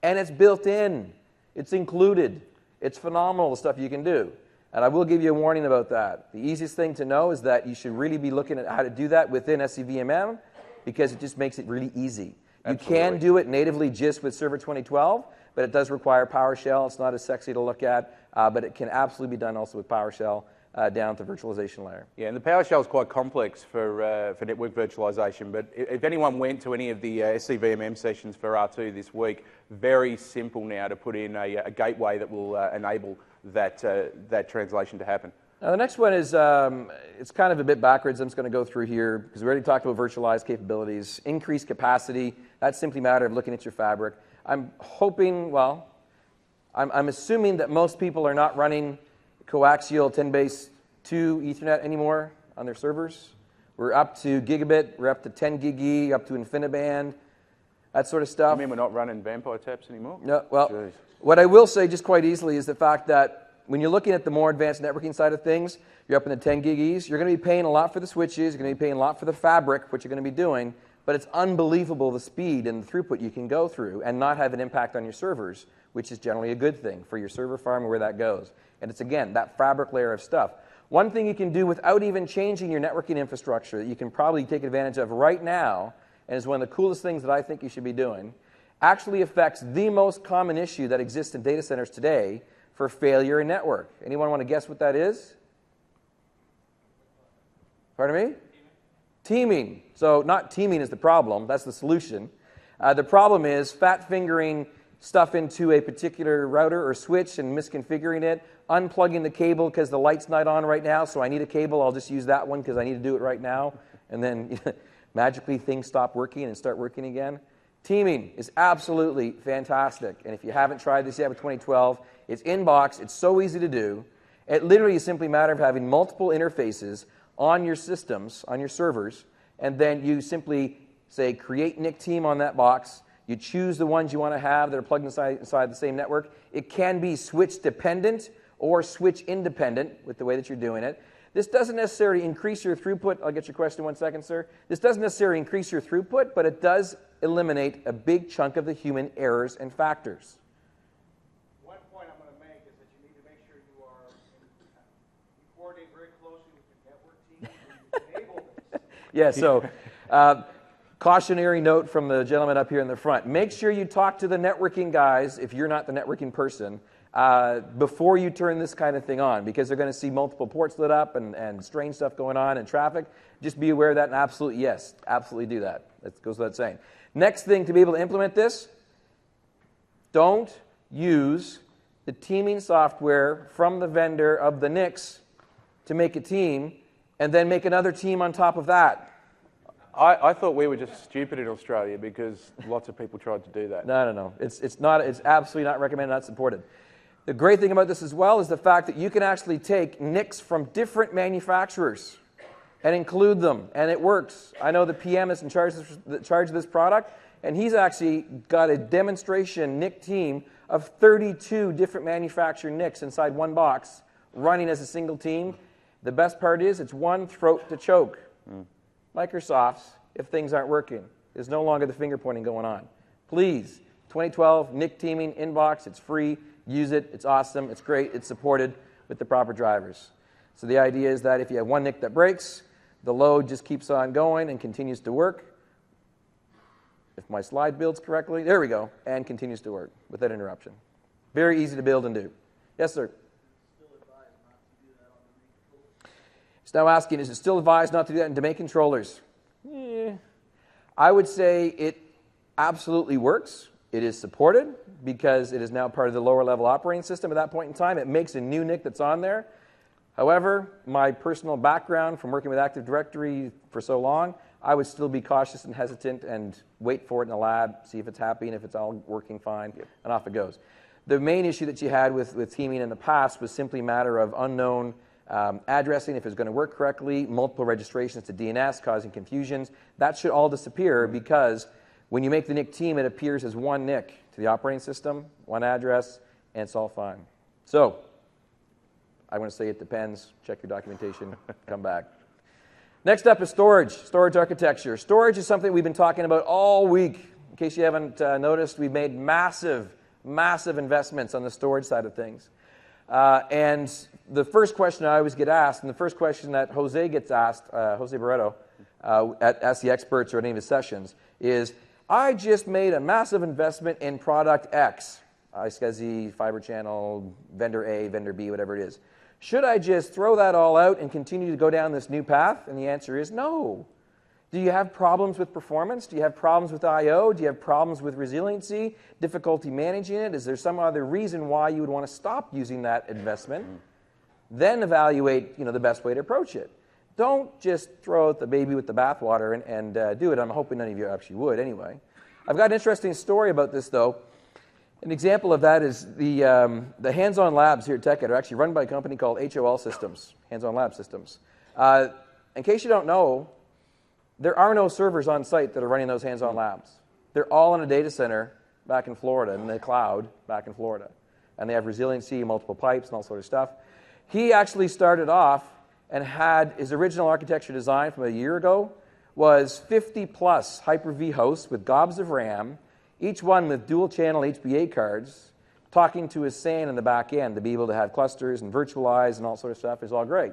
And it's built in. It's included. It's phenomenal, the stuff you can do. And I will give you a warning about that. The easiest thing to know is that you should really be looking at how to do that within SCVMM, because it just makes it really easy. Absolutely. You can do it natively just with Server 2012, but it does require PowerShell. It's not as sexy to look at, but it can absolutely be done also with PowerShell down to the virtualization layer. Yeah, and the PowerShell is quite complex for network virtualization, but if anyone went to any of the SCVMM sessions for R2 this week, very simple now to put in a gateway that will enable that translation to happen. Now the next one is, it's kind of a bit backwards. I'm just going to go through here because we already talked about virtualized capabilities. Increased capacity, that's simply a matter of looking at your fabric. I'm hoping, well, I'm assuming that most people are not running coaxial 10-base 2 Ethernet anymore on their servers. We're up to gigabit, we're up to 10 gig E, up to InfiniBand, that sort of stuff. You mean we're not running vampire taps anymore? No, well, Jeez. What I will say just quite easily is the fact that when you're looking at the more advanced networking side of things, you're up in the 10 gig E's, you're going to be paying a lot for the switches, you're going to be paying a lot for the fabric, which you're going to be doing, but it's unbelievable the speed and the throughput you can go through and not have an impact on your servers, which is generally a good thing for your server farm and where that goes. And it's, again, that fabric layer of stuff. One thing you can do without even changing your networking infrastructure that you can probably take advantage of right now, and is one of the coolest things that I think you should be doing, actually affects the most common issue that exists in data centers today for failure in network. Anyone want to guess what that is? Pardon me? Teaming. So not teaming is the problem, that's the solution. The problem is fat fingering stuff into a particular router or switch and misconfiguring it, unplugging the cable because the light's not on right now, so I need a cable, I'll just use that one because I need to do it right now, and then magically things stop working and start working again. Teaming is absolutely fantastic, and if you haven't tried this yet with 2012, it's in-box, it's so easy to do. It literally is simply a matter of having multiple interfaces on your systems, on your servers, and then you simply say create NIC team on that box. You choose the ones you want to have that are plugged inside the same network. It can be switch dependent or switch independent with the way that you're doing it. This doesn't necessarily increase your throughput. I'll get your question in 1 second, sir. This doesn't necessarily increase your throughput, but it does eliminate a big chunk of the human errors and factors. One point I'm going to make is that you need to make sure you are coordinating very closely with your network team to enable this. Yeah, so cautionary note from the gentleman up here in the front. Make sure you talk to the networking guys, if you're not the networking person, before you turn this kind of thing on, because they're going to see multiple ports lit up and strange stuff going on and traffic. Just be aware of that, and absolutely, yes, absolutely do that. That goes without saying. Next thing to be able to implement this, don't use the teaming software from the vendor of the NICs to make a team, and then make another team on top of that. I thought we were just stupid in Australia because lots of people tried to do that. No. It's absolutely not recommended, not supported. The great thing about this as well is the fact that you can actually take NICs from different manufacturers and include them, and it works. I know the PM is in charge of this product, and he's actually got a demonstration NIC team of 32 different manufacturer NICs inside one box running as a single team. The best part is it's one throat to choke. Microsoft's, if things aren't working. There's no longer the finger pointing going on. Please, 2012, NIC teaming, inbox, it's free. Use it. It's awesome. It's great. It's supported with the proper drivers. So the idea is that if you have one NIC that breaks, the load just keeps on going and continues to work. If my slide builds correctly, there we go, and continues to work without interruption. Very easy to build and do. Yes, sir? It's now asking, is it still advised not to do that in domain controllers? I would say it absolutely works. It is supported because it is now part of the lower level operating system at that point in time. It makes a new NIC that's on there. However, my personal background from working with Active Directory for so long, I would still be cautious and hesitant and wait for it in the lab, see if it's happy and if it's all working fine, and off it goes. The main issue that you had with teaming in the past was simply a matter of unknown addressing, if it's going to work correctly, multiple registrations to DNS, causing confusions. That should all disappear because when you make the NIC team, it appears as one NIC to the operating system, one address, and it's all fine. So I want to say it depends. Check your documentation. Come back. Next up is storage architecture. Storage is something we've been talking about all week. In case you haven't noticed, we've made massive investments on the storage side of things. And the first question I always get asked, and the first question that Jose gets asked, Jose Barreto, at the experts or any of his sessions, is, I just made a massive investment in product X, iSCSI, Fiber Channel, vendor A, vendor B, whatever it is. Should I just throw that all out and continue to go down this new path? And the answer is no. Do you have problems with performance? Do you have problems with I/O? Do you have problems with resiliency, difficulty managing it? Is there some other reason why you would want to stop using that investment? Then evaluate the best way to approach it. Don't just throw out the baby with the bathwater and do it. I'm hoping none of you actually would anyway. I've got an interesting story about this, though. An example of that is the hands-on labs here at TechEd are actually run by a company called HOL Systems, Hands-On Lab Systems. In case you don't know, there are no servers on site that are running those hands-on labs. They're all in a data center back in Florida, in the cloud back in Florida. And they have resiliency, multiple pipes, and all sort of stuff. He actually started off and had his original architecture design from a year ago was 50-plus Hyper-V hosts with gobs of RAM, each one with dual-channel HBA cards, talking to his SAN in the back end to be able to have clusters and virtualize and all sort of stuff. Is all great.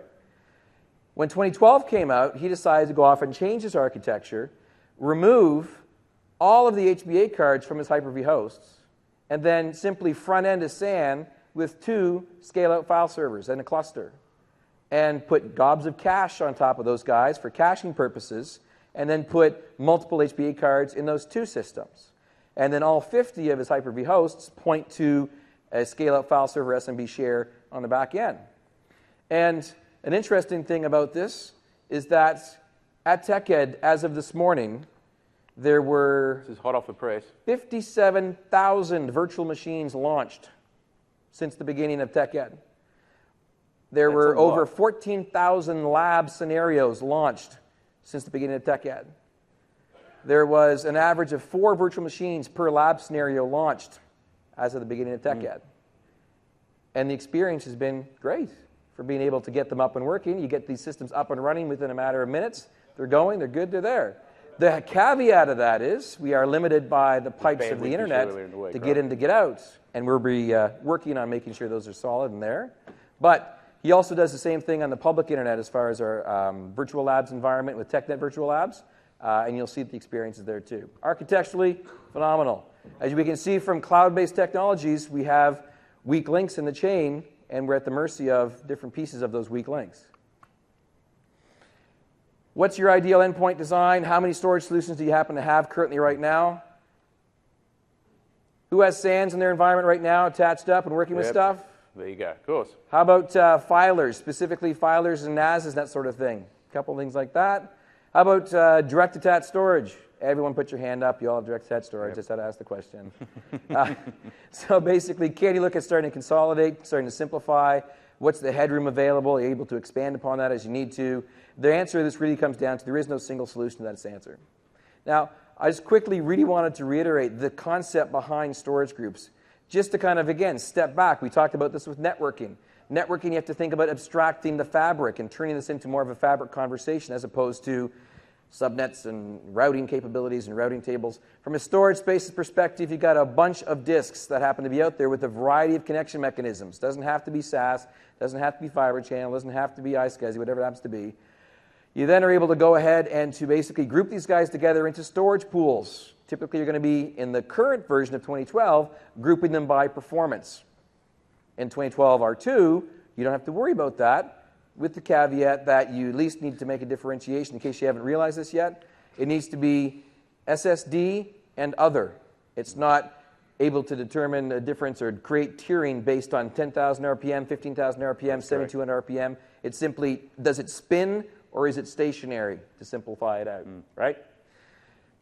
When 2012 came out, he decided to go off and change his architecture, remove all of the HBA cards from his Hyper-V hosts, and then simply front-end a SAN with 2 scale-out file servers and a cluster, and put gobs of cache on top of those guys for caching purposes, and then put multiple HBA cards in those 2 systems. And then all 50 of his Hyper-V hosts point to a scale-out file server SMB share on the back end. And an interesting thing about this is that at TechEd, as of this morning, there were This is hot off the press. 57,000 virtual machines launched since the beginning of TechEd. There were over 14,000 lab scenarios launched since the beginning of TechEd. There was an average of 4 virtual machines per lab scenario launched as of the beginning of TechEd. And the experience has been great for being able to get them up and working. You get these systems up and running within a matter of minutes. They're going, they're good, they're there. The caveat of that is we are limited by the pipes of the internet to get in, to get out. And we'll be working on making sure those are solid and there. But he also does the same thing on the public internet as far as our virtual labs environment with TechNet Virtual Labs. And you'll see the experiences there too. Architecturally, phenomenal. As we can see from cloud-based technologies, we have weak links in the chain, and we're at the mercy of different pieces of those weak links. What's your ideal endpoint design? How many storage solutions do you happen to have currently right now? Who has SANs in their environment right now attached up and working with stuff? There you go, of course. How about filers, specifically filers and NASs, that sort of thing? A couple things like that. How about direct attached storage? Everyone put your hand up. You all have direct attached storage. Just had to ask the question. So basically, can you look at starting to consolidate, starting to simplify? What's the headroom available? Are you able to expand upon that as you need to? The answer to this really comes down to there is no single solution to that answer. Now, I just quickly really wanted to reiterate the concept behind storage groups. Just to kind of, again, step back. We talked about this with networking. Networking, you have to think about abstracting the fabric and turning this into more of a fabric conversation as opposed to subnets and routing capabilities and routing tables. From a storage spaces perspective, you've got a bunch of disks that happen to be out there with a variety of connection mechanisms. Doesn't have to be SAS, doesn't have to be Fiber Channel, doesn't have to be iSCSI, whatever it happens to be. You then are able to go ahead and to basically group these guys together into storage pools. Typically, you're going to be, in the current version of 2012, grouping them by performance. In 2012 R2, you don't have to worry about that, with the caveat that you at least need to make a differentiation in case you haven't realized this yet. It needs to be SSD and other. It's not able to determine a difference or create tiering based on 10,000 RPM, 15,000 RPM, 7,200 RPM. It's simply, does it spin or is it stationary, to simplify it out, right?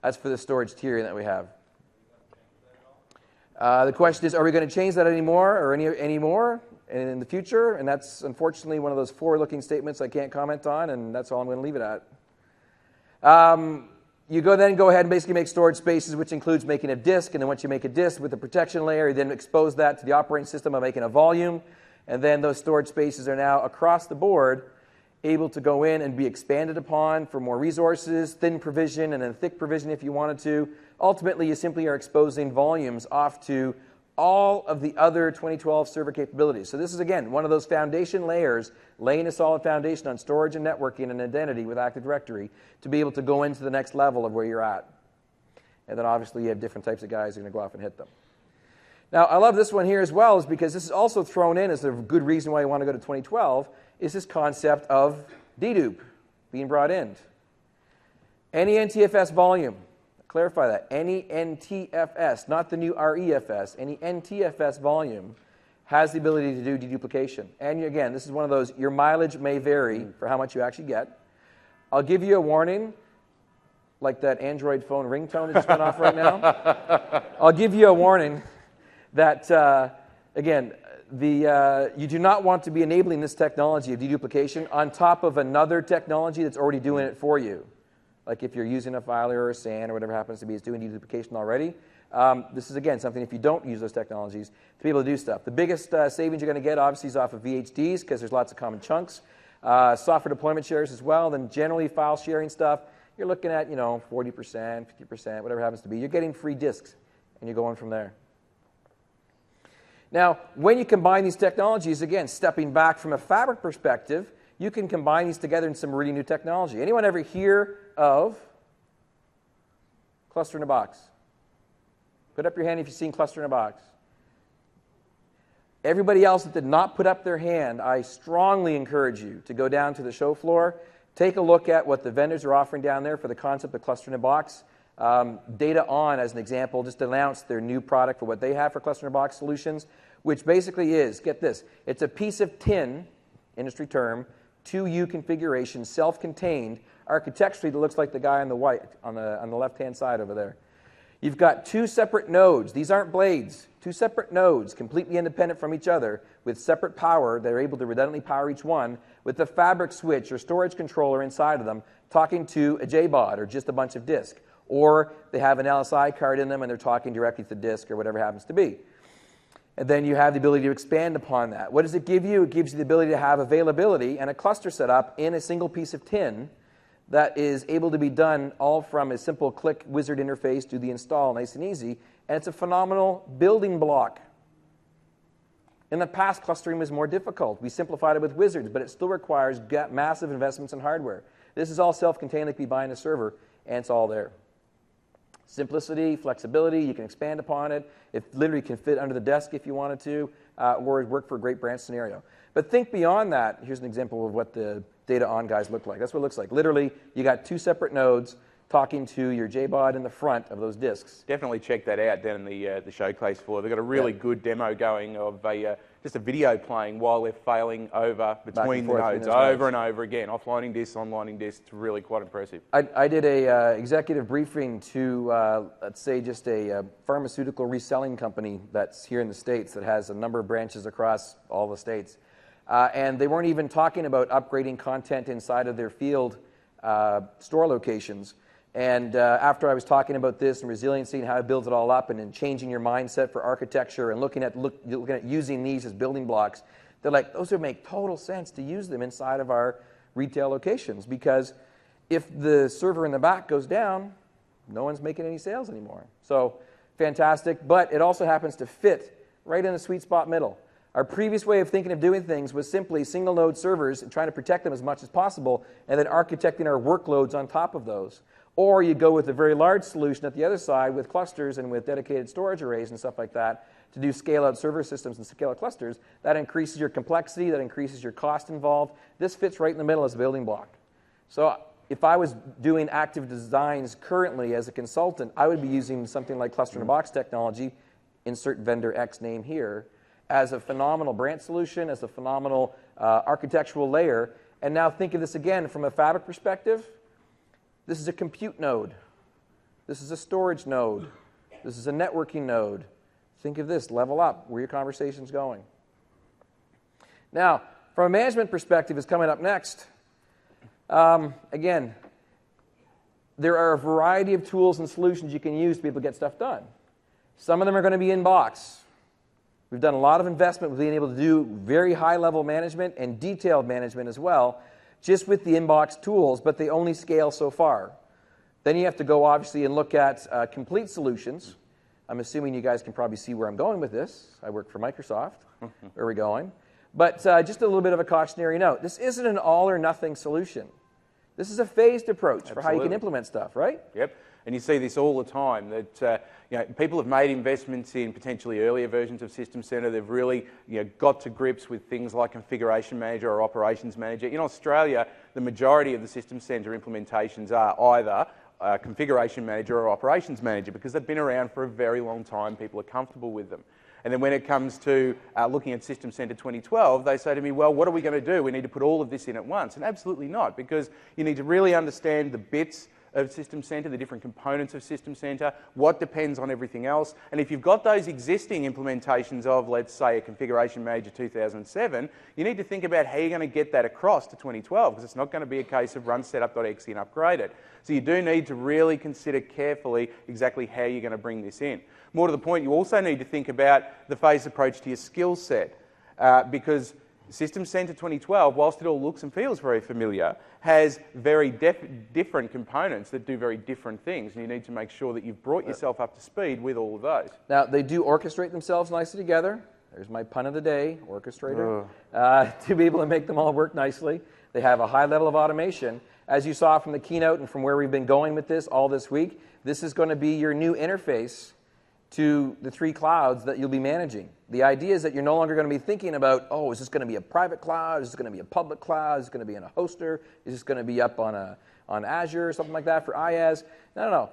That's for the storage tiering that we have. The question is, are we going to change that anymore or any more? in the future, and that's unfortunately one of those forward-looking statements I can't comment on, and that's all I'm going to leave it at. You then go ahead and basically make storage spaces, which includes making a disk, and then once you make a disk with a protection layer, you then expose that to the operating system by making a volume, and then those storage spaces are now across the board able to go in and be expanded upon for more resources, thin provision, and then thick provision if you wanted to. Ultimately, you simply are exposing volumes off to all of the other 2012 server capabilities. So this is, again, one of those foundation layers, laying a solid foundation on storage and networking and identity with Active Directory to be able to go into the next level of where you're at. And then obviously you have different types of guys who are going to go off and hit them. Now, I love this one here as well, is because this is also thrown in as a good reason why you want to go to 2012, is this concept of dedupe being brought in. Any NTFS volume, clarify that, any NTFS, not the new REFS, any NTFS volume has the ability to do deduplication. And again, this is one of those, your mileage may vary for how much you actually get. I'll give you a warning, like that Android phone ringtone that just went off right now. I'll give you a warning that, again, you do not want to be enabling this technology of deduplication on top of another technology that's already doing it for you. Like if you're using a filer or a SAN or whatever happens to be, it's doing deduplication already. This is, again, something if you don't use those technologies to be able to do stuff. The biggest savings you're going to get, obviously, is off of VHDs because there's lots of common chunks. Software deployment shares as well. Then generally file sharing stuff, you're looking at 40%, 50%, whatever it happens to be. You're getting free disks, and you're going from there. Now, when you combine these technologies, again, stepping back from a fabric perspective, you can combine these together in some really new technology. Anyone ever hear of cluster in a box? Put up your hand if you've seen cluster in a box. Everybody else that did not put up their hand, I strongly encourage you to go down to the show floor, take a look at what the vendors are offering down there for the concept of cluster in a box. Data On, as an example, just announced their new product for what they have for cluster in a box solutions, which basically is, get this, it's a piece of tin, industry term, 2U configuration, self-contained, architecturally that looks like the guy on the white, on the left-hand side over there. You've got two separate nodes. These aren't blades. Two separate nodes, completely independent from each other, with separate power. They're able to redundantly power each one, with the fabric switch or storage controller inside of them talking to a JBOD or just a bunch of disk. Or they have an LSI card in them and they're talking directly to the disk or whatever it happens to be. And then you have the ability to expand upon that. What does it give you? It gives you the ability to have availability and a cluster set up in a single piece of tin that is able to be done all from a simple click wizard interface to the install, nice and easy. And it's a phenomenal building block. In the past, clustering was more difficult. We simplified it with wizards, but it still requires massive investments in hardware. This is all self-contained, like you buy in a server, and it's all there. Simplicity, flexibility, you can expand upon it. It literally can fit under the desk if you wanted to, or it'd work for a great branch scenario. But think beyond that. Here's an example of what the Data On guys look like. That's what it looks like. Literally, you got two separate nodes talking to your JBOD in the front of those disks. Definitely check that out down in the showcase floor. They've got a really good demo going of just a video playing while they're failing over between the nodes over and over again. Offlining disks, onlining disks. It's really quite impressive. I did a executive briefing to, let's say, just a pharmaceutical reselling company that's here in the States that has a number of branches across all the states. And they weren't even talking about upgrading content inside of their field store locations. And after I was talking about this and resiliency and how it builds it all up and then changing your mindset for architecture and looking at using these as building blocks, they're like, those would make total sense to use them inside of our retail locations, because if the server in the back goes down, no one's making any sales anymore. So fantastic, but it also happens to fit right in the sweet spot middle. Our previous way of thinking of doing things was simply single node servers and trying to protect them as much as possible and then architecting our workloads on top of those. Or you go with a very large solution at the other side with clusters and with dedicated storage arrays and stuff like that to do scale-out server systems and scale-out clusters. That increases your complexity, that increases your cost involved. This fits right in the middle as a building block. So if I was doing active designs currently as a consultant, I would be using something like cluster-in-a-box technology, insert vendor X name here, as a phenomenal branch solution, as a phenomenal architectural layer. And now think of this again from a fabric perspective. This is a compute node. This is a storage node. This is a networking node. Think of this, level up, where your conversation's going. Now, from a management perspective, is coming up next. Again, there are a variety of tools and solutions you can use to be able to get stuff done. Some of them are going to be in-box. We've done a lot of investment with being able to do very high-level management and detailed management as well, just with the in-box tools, but they only scale so far. Then you have to go, obviously, and look at complete solutions. I'm assuming you guys can probably see where I'm going with this. I work for Microsoft. Where are we going? But just a little bit of a cautionary note. This isn't an all-or-nothing solution. This is a phased approach for how you can implement stuff, right? Yep. And you see this all the time, that people have made investments in potentially earlier versions of System Center. They've really got to grips with things like Configuration Manager or Operations Manager. In Australia, the majority of the System Center implementations are either Configuration Manager or Operations Manager because they've been around for a very long time. People are comfortable with them. And then when it comes to looking at System Center 2012, they say to me, well, what are we going to do? We need to put all of this in at once. And absolutely not, because you need to really understand the bits of System Center, the different components of System Center, what depends on everything else. And if you've got those existing implementations of, let's say, a Configuration Manager 2007, you need to think about how you're going to get that across to 2012, because it's not going to be a case of run setup.exe and upgrade it. So you do need to really consider carefully exactly how you're going to bring this in. More to the point, you also need to think about the phased approach to your skill set, because System Center 2012, whilst it all looks and feels very familiar, has very different components that do very different things, and you need to make sure that you've brought yourself up to speed with all of those. Now, they do orchestrate themselves nicely together. There's my pun of the day, orchestrator, to be able to make them all work nicely. They have a high level of automation. As you saw from the keynote and from where we've been going with this all this week, this is going to be your new interface to the 3 clouds that you'll be managing. The idea is that you're no longer going to be thinking about, oh, is this going to be a private cloud? Is this going to be a public cloud? Is this going to be in a hoster? Is this going to be up on Azure or something like that for IaaS? No.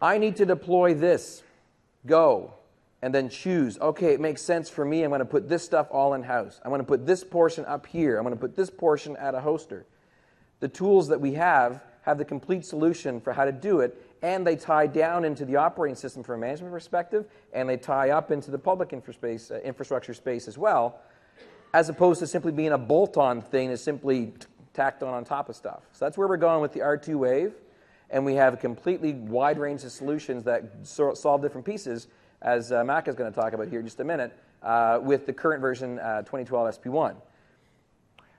I need to deploy this. Go. And then choose, okay, it makes sense for me. I'm going to put this stuff all in-house. I'm going to put this portion up here. I'm going to put this portion at a hoster. The tools that we have the complete solution for how to do it, and they tie down into the operating system from a management perspective, and they tie up into the public infrastructure space as well, as opposed to simply being a bolt-on thing that's simply tacked on top of stuff. So that's where we're going with the R2 Wave, and we have a completely wide range of solutions that solve different pieces, as Mac is going to talk about here in just a minute, with the current version 2012 SP1.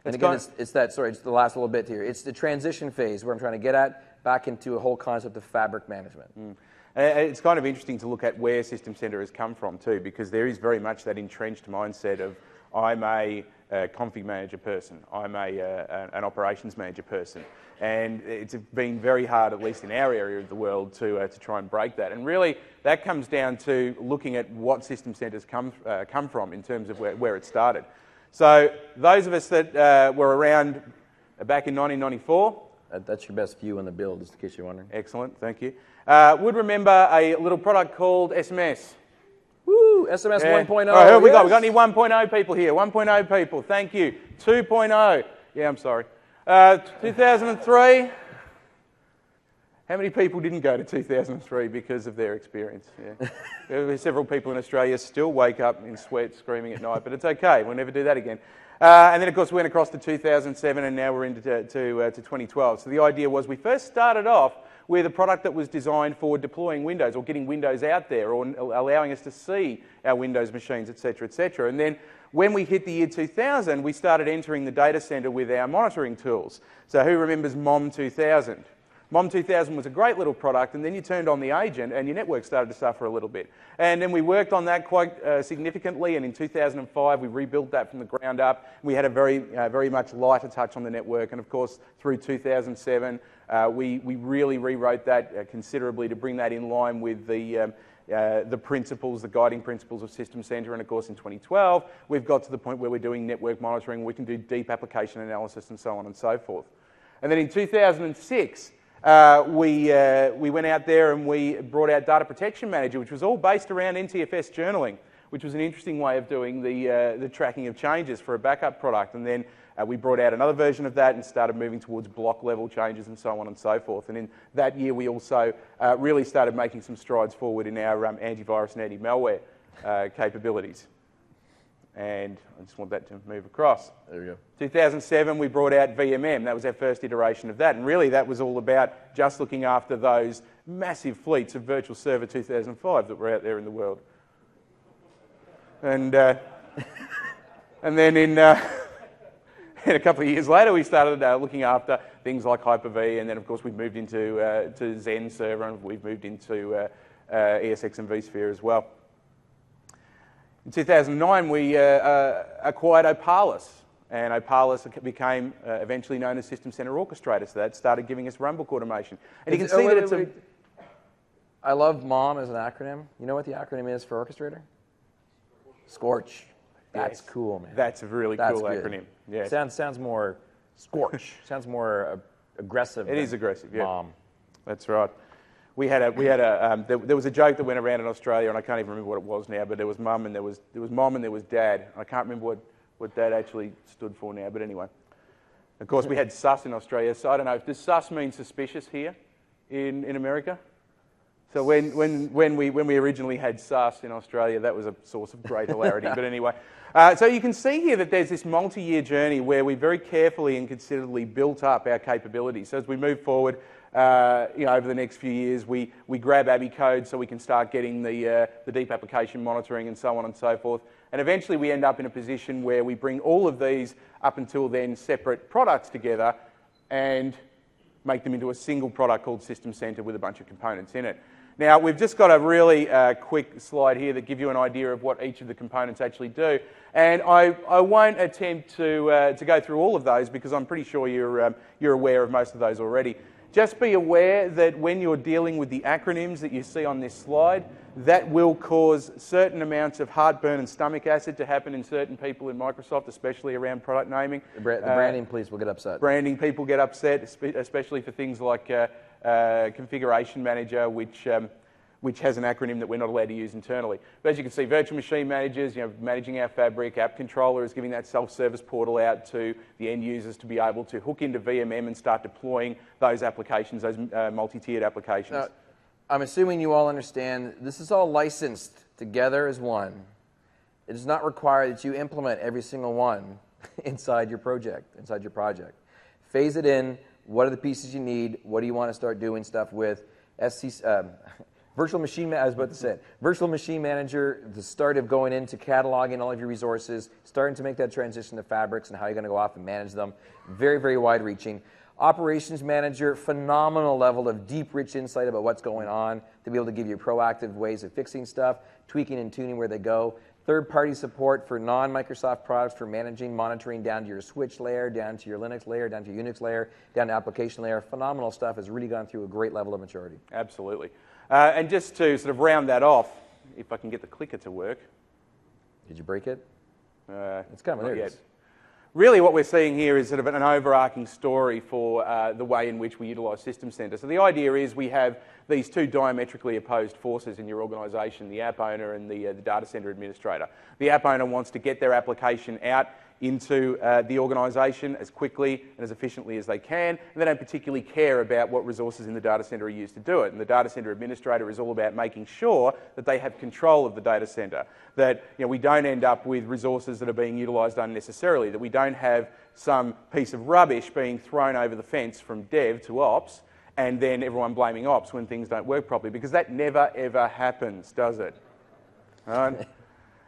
And again, it's the last little bit here. It's the transition phase where I'm trying to get at back into a whole concept of fabric management. It's kind of interesting to look at where System Center has come from too, because there is very much that entrenched mindset of I'm a config manager person, I'm an operations manager person, and it's been very hard, at least in our area of the world, to try and break that. And really, that comes down to looking at what System Center's come from in terms of where it started. So those of us that were around back in 1994... That's your best view in the build, just in case you're wondering. Excellent, thank you. Would remember a little product called SMS. Woo, SMS 1.0. All right, who have we got? We've got any 1.0 people here? 1.0 people, thank you. 2.0. Yeah, I'm sorry. 2003. How many people didn't go to 2003 because of their experience? Yeah. There were several people in Australia still wake up in sweat screaming at night, but it's okay, we'll never do that again. And then, of course, we went across to 2007, and now we're into to 2012. So the idea was we first started off with a product that was designed for deploying Windows or getting Windows out there or allowing us to see our Windows machines, etc., etc. And then when we hit the year 2000, we started entering the data center with our monitoring tools. So who remembers MOM 2000? MOM 2000 was a great little product, and then you turned on the agent and your network started to suffer a little bit. And then we worked on that quite significantly, and in 2005 we rebuilt that from the ground up. We had a very much lighter touch on the network, and of course through 2007 we really rewrote that considerably to bring that in line with the principles, the guiding principles of System Center. And of course in 2012 we've got to the point where we're doing network monitoring, we can do deep application analysis and so on and so forth. And then in 2006 we went out there and we brought out Data Protection Manager, which was all based around NTFS journaling, which was an interesting way of doing the tracking of changes for a backup product. And then we brought out another version of that and started moving towards block level changes and so on and so forth. And in that year we also really started making some strides forward in our antivirus and anti-malware capabilities. And I just want that to move across. There we go. 2007, we brought out VMM. That was our first iteration of that. And really, that was all about just looking after those massive fleets of Virtual Server 2005 that were out there in the world. And then in a couple of years later, we started looking after things like Hyper-V, and then, of course, we've moved into to Zen Server, and we've moved into ESX and vSphere as well. In 2009, we acquired Opalis, and Opalis became eventually known as System Center Orchestrator, so that started giving us runbook automation. And you can see that it's a... I love MOM as an acronym. You know what the acronym is for orchestrator? Scorch. That's cool, man. That's a really cool good. acronym. Yeah. Sounds more scorch. Sounds more aggressive. It is aggressive, yeah. MOM. That's right. There was a joke that went around in Australia, and I can't even remember what it was now, but there was mum and there was mom and there was dad. I can't remember what dad actually stood for now, but anyway. Of course, we had sus in Australia, so I don't know. Does sus mean suspicious here in America? So when we originally had sus in Australia, that was a source of great hilarity. But anyway, so you can see here that there's this multi-year journey where we very carefully and considerately built up our capabilities. So as we move forward, over the next few years, we grab Abbey code so we can start getting the deep application monitoring and so on and so forth. And eventually we end up in a position where we bring all of these up until then separate products together and make them into a single product called System Center with a bunch of components in it. Now, we've just got a really quick slide here that gives you an idea of what each of the components actually do. And I won't attempt to go through all of those because I'm pretty sure you're aware of most of those already. Just be aware that when you're dealing with the acronyms that you see on this slide, that will cause certain amounts of heartburn and stomach acid to happen in certain people in Microsoft, especially around product naming. The branding police will get upset. Branding people get upset, especially for things like Configuration Manager, which has an acronym that we're not allowed to use internally. But as you can see, virtual machine managers, managing our fabric, app controller is giving that self-service portal out to the end users to be able to hook into VMM and start deploying those applications, those multi-tiered applications. Now, I'm assuming you all understand this is all licensed together as one. It does not require that you implement every single one inside your project. Phase it in. What are the pieces you need? What do you want to start doing stuff with? Virtual Machine, I was about to say it. Virtual Machine Manager, the start of going into cataloging all of your resources, starting to make that transition to Fabrics and how you're going to go off and manage them. Very, very wide-reaching. Operations Manager, phenomenal level of deep, rich insight about what's going on to be able to give you proactive ways of fixing stuff, tweaking and tuning where they go. Third-party support for non-Microsoft products for managing, monitoring down to your switch layer, down to your Linux layer, down to your Unix layer, down to application layer. Phenomenal stuff. Has really gone through a great level of maturity. Absolutely. And just to sort of round that off, if I can get the clicker to work. Did you break it? It's coming. There it is. Really what we're seeing here is sort of an overarching story for the way in which we utilise System Center. So the idea is we have these two diametrically opposed forces in your organisation, the app owner and the data center administrator. The app owner wants to get their application out into the organisation as quickly and as efficiently as they can, and they don't particularly care about what resources in the data centre are used to do it. And the data centre administrator is all about making sure that they have control of the data centre, that we don't end up with resources that are being utilised unnecessarily, that we don't have some piece of rubbish being thrown over the fence from dev to ops, and then everyone blaming ops when things don't work properly, because that never, ever happens, does it? Right?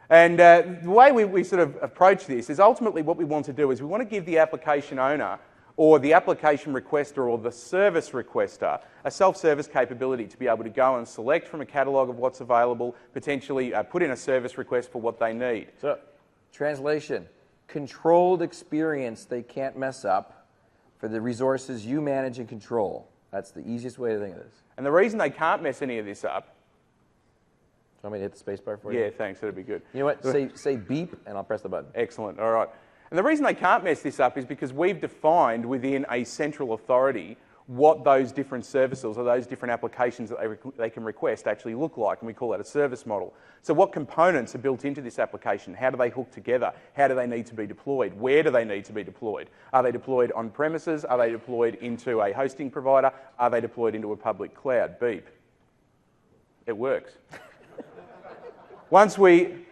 And the way we sort of approach this is ultimately what we want to do is we want to give the application owner or the application requester or the service requester a self-service capability to be able to go and select from a catalogue of what's available, potentially put in a service request for what they need. So, translation, controlled experience they can't mess up for the resources you manage and control. That's the easiest way to think of this. And the reason they can't mess any of this up... Want me to hit the space bar for you? Yeah, thanks. That'd be good. You know what? Say beep, and I'll press the button. Excellent. All right. And the reason they can't mess this up is because we've defined within a central authority what those different services or those different applications that they can request actually look like, and we call that a service model. So what components are built into this application? How do they hook together? How do they need to be deployed? Where do they need to be deployed? Are they deployed on premises? Are they deployed into a hosting provider? Are they deployed into a public cloud? Beep. It works. Once we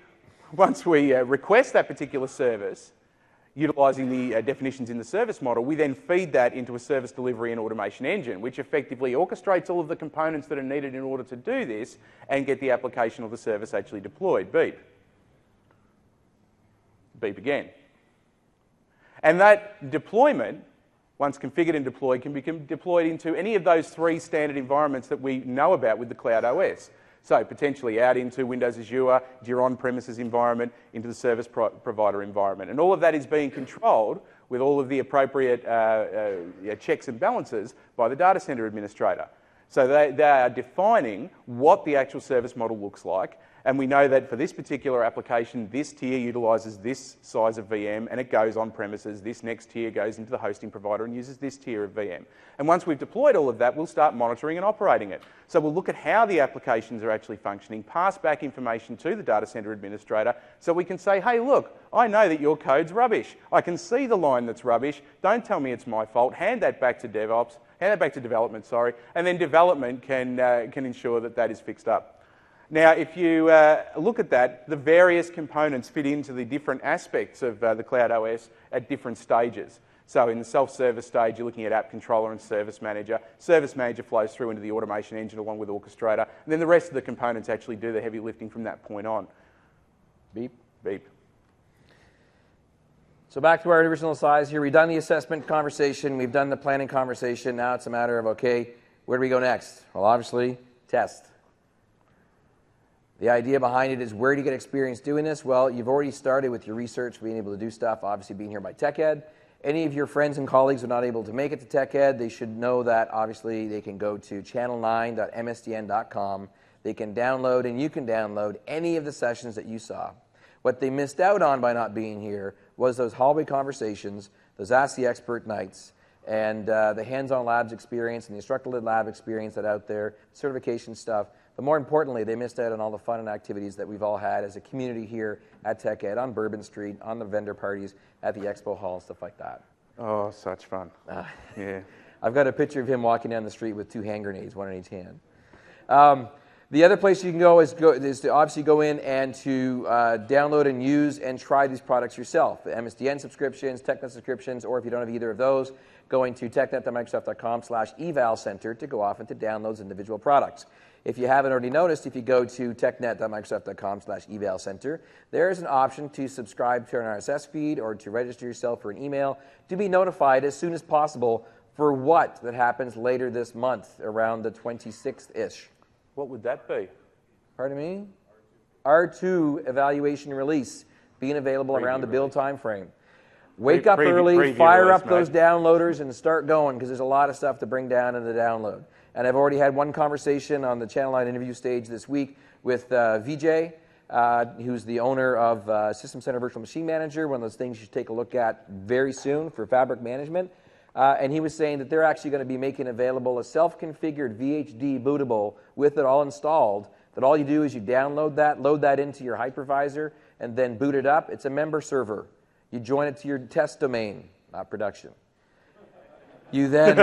once we request that particular service, utilising the definitions in the service model, we then feed that into a service delivery and automation engine, which effectively orchestrates all of the components that are needed in order to do this and get the application or the service actually deployed. Beep. Beep again. And that deployment, once configured and deployed, can be deployed into any of those 3 standard environments that we know about with the Cloud OS. So potentially out into Windows Azure, into your on-premises environment, into the service provider environment. And all of that is being controlled with all of the appropriate checks and balances by the data center administrator. So they are defining what the actual service model looks like. And we know that for this particular application, this tier utilises this size of VM and it goes on premises. This next tier goes into the hosting provider and uses this tier of VM. And once we've deployed all of that, we'll start monitoring and operating it. So we'll look at how the applications are actually functioning, pass back information to the data center administrator so we can say, hey, look, I know that your code's rubbish. I can see the line that's rubbish. Don't tell me it's my fault. Hand that back to DevOps. Hand that back to development, sorry. And then development can ensure that that is fixed up. Now, if you look at that, the various components fit into the different aspects of the Cloud OS at different stages. So in the self-service stage, you're looking at App Controller and Service Manager. Service Manager flows through into the automation engine along with Orchestrator. And then the rest of the components actually do the heavy lifting from that point on. Beep, beep. So back to our original slides here. We've done the assessment conversation. We've done the planning conversation. Now it's a matter of, okay, where do we go next? Well, obviously, test. The idea behind it is, where do you get experience doing this? Well, you've already started with your research, being able to do stuff, obviously being here by TechEd. Any of your friends and colleagues who are not able to make it to TechEd, they should know that obviously they can go to channel9.msdn.com. They can download, and you can download any of the sessions that you saw. What they missed out on by not being here was those hallway conversations, those Ask the Expert nights, and the hands-on labs experience and the instructor-led lab experience that out there, certification stuff. But more importantly, they missed out on all the fun and activities that we've all had as a community here at TechEd, on Bourbon Street, on the vendor parties, at the expo hall, stuff like that. Oh, such fun. Yeah. I've got a picture of him walking down the street with 2 hand grenades, one in each hand. The other place you can go is to obviously go in and to download and use and try these products yourself. The MSDN subscriptions, TechNet subscriptions, or if you don't have either of those, going to technet.microsoft.com/eval-center to go off and to download individual products. If you haven't already noticed, if you go to technet.microsoft.com/eval-center, there is an option to subscribe to an RSS feed or to register yourself for an email to be notified as soon as possible for what that happens later this month, around the 26th-ish. What would that be? Pardon me? R2 evaluation release, being available around the build time frame. Wake up early, fire up those downloaders, and start going, because there's a lot of stuff to bring down in the download. And I've already had one conversation on the Channel 9 interview stage this week with Vijay, who's the owner of System Center Virtual Machine Manager, one of those things you should take a look at very soon for fabric management. And he was saying that they're actually going to be making available a self-configured VHD bootable with it all installed, that all you do is you download that, load that into your hypervisor, and then boot it up. It's a member server. You join it to your test domain, not production. You then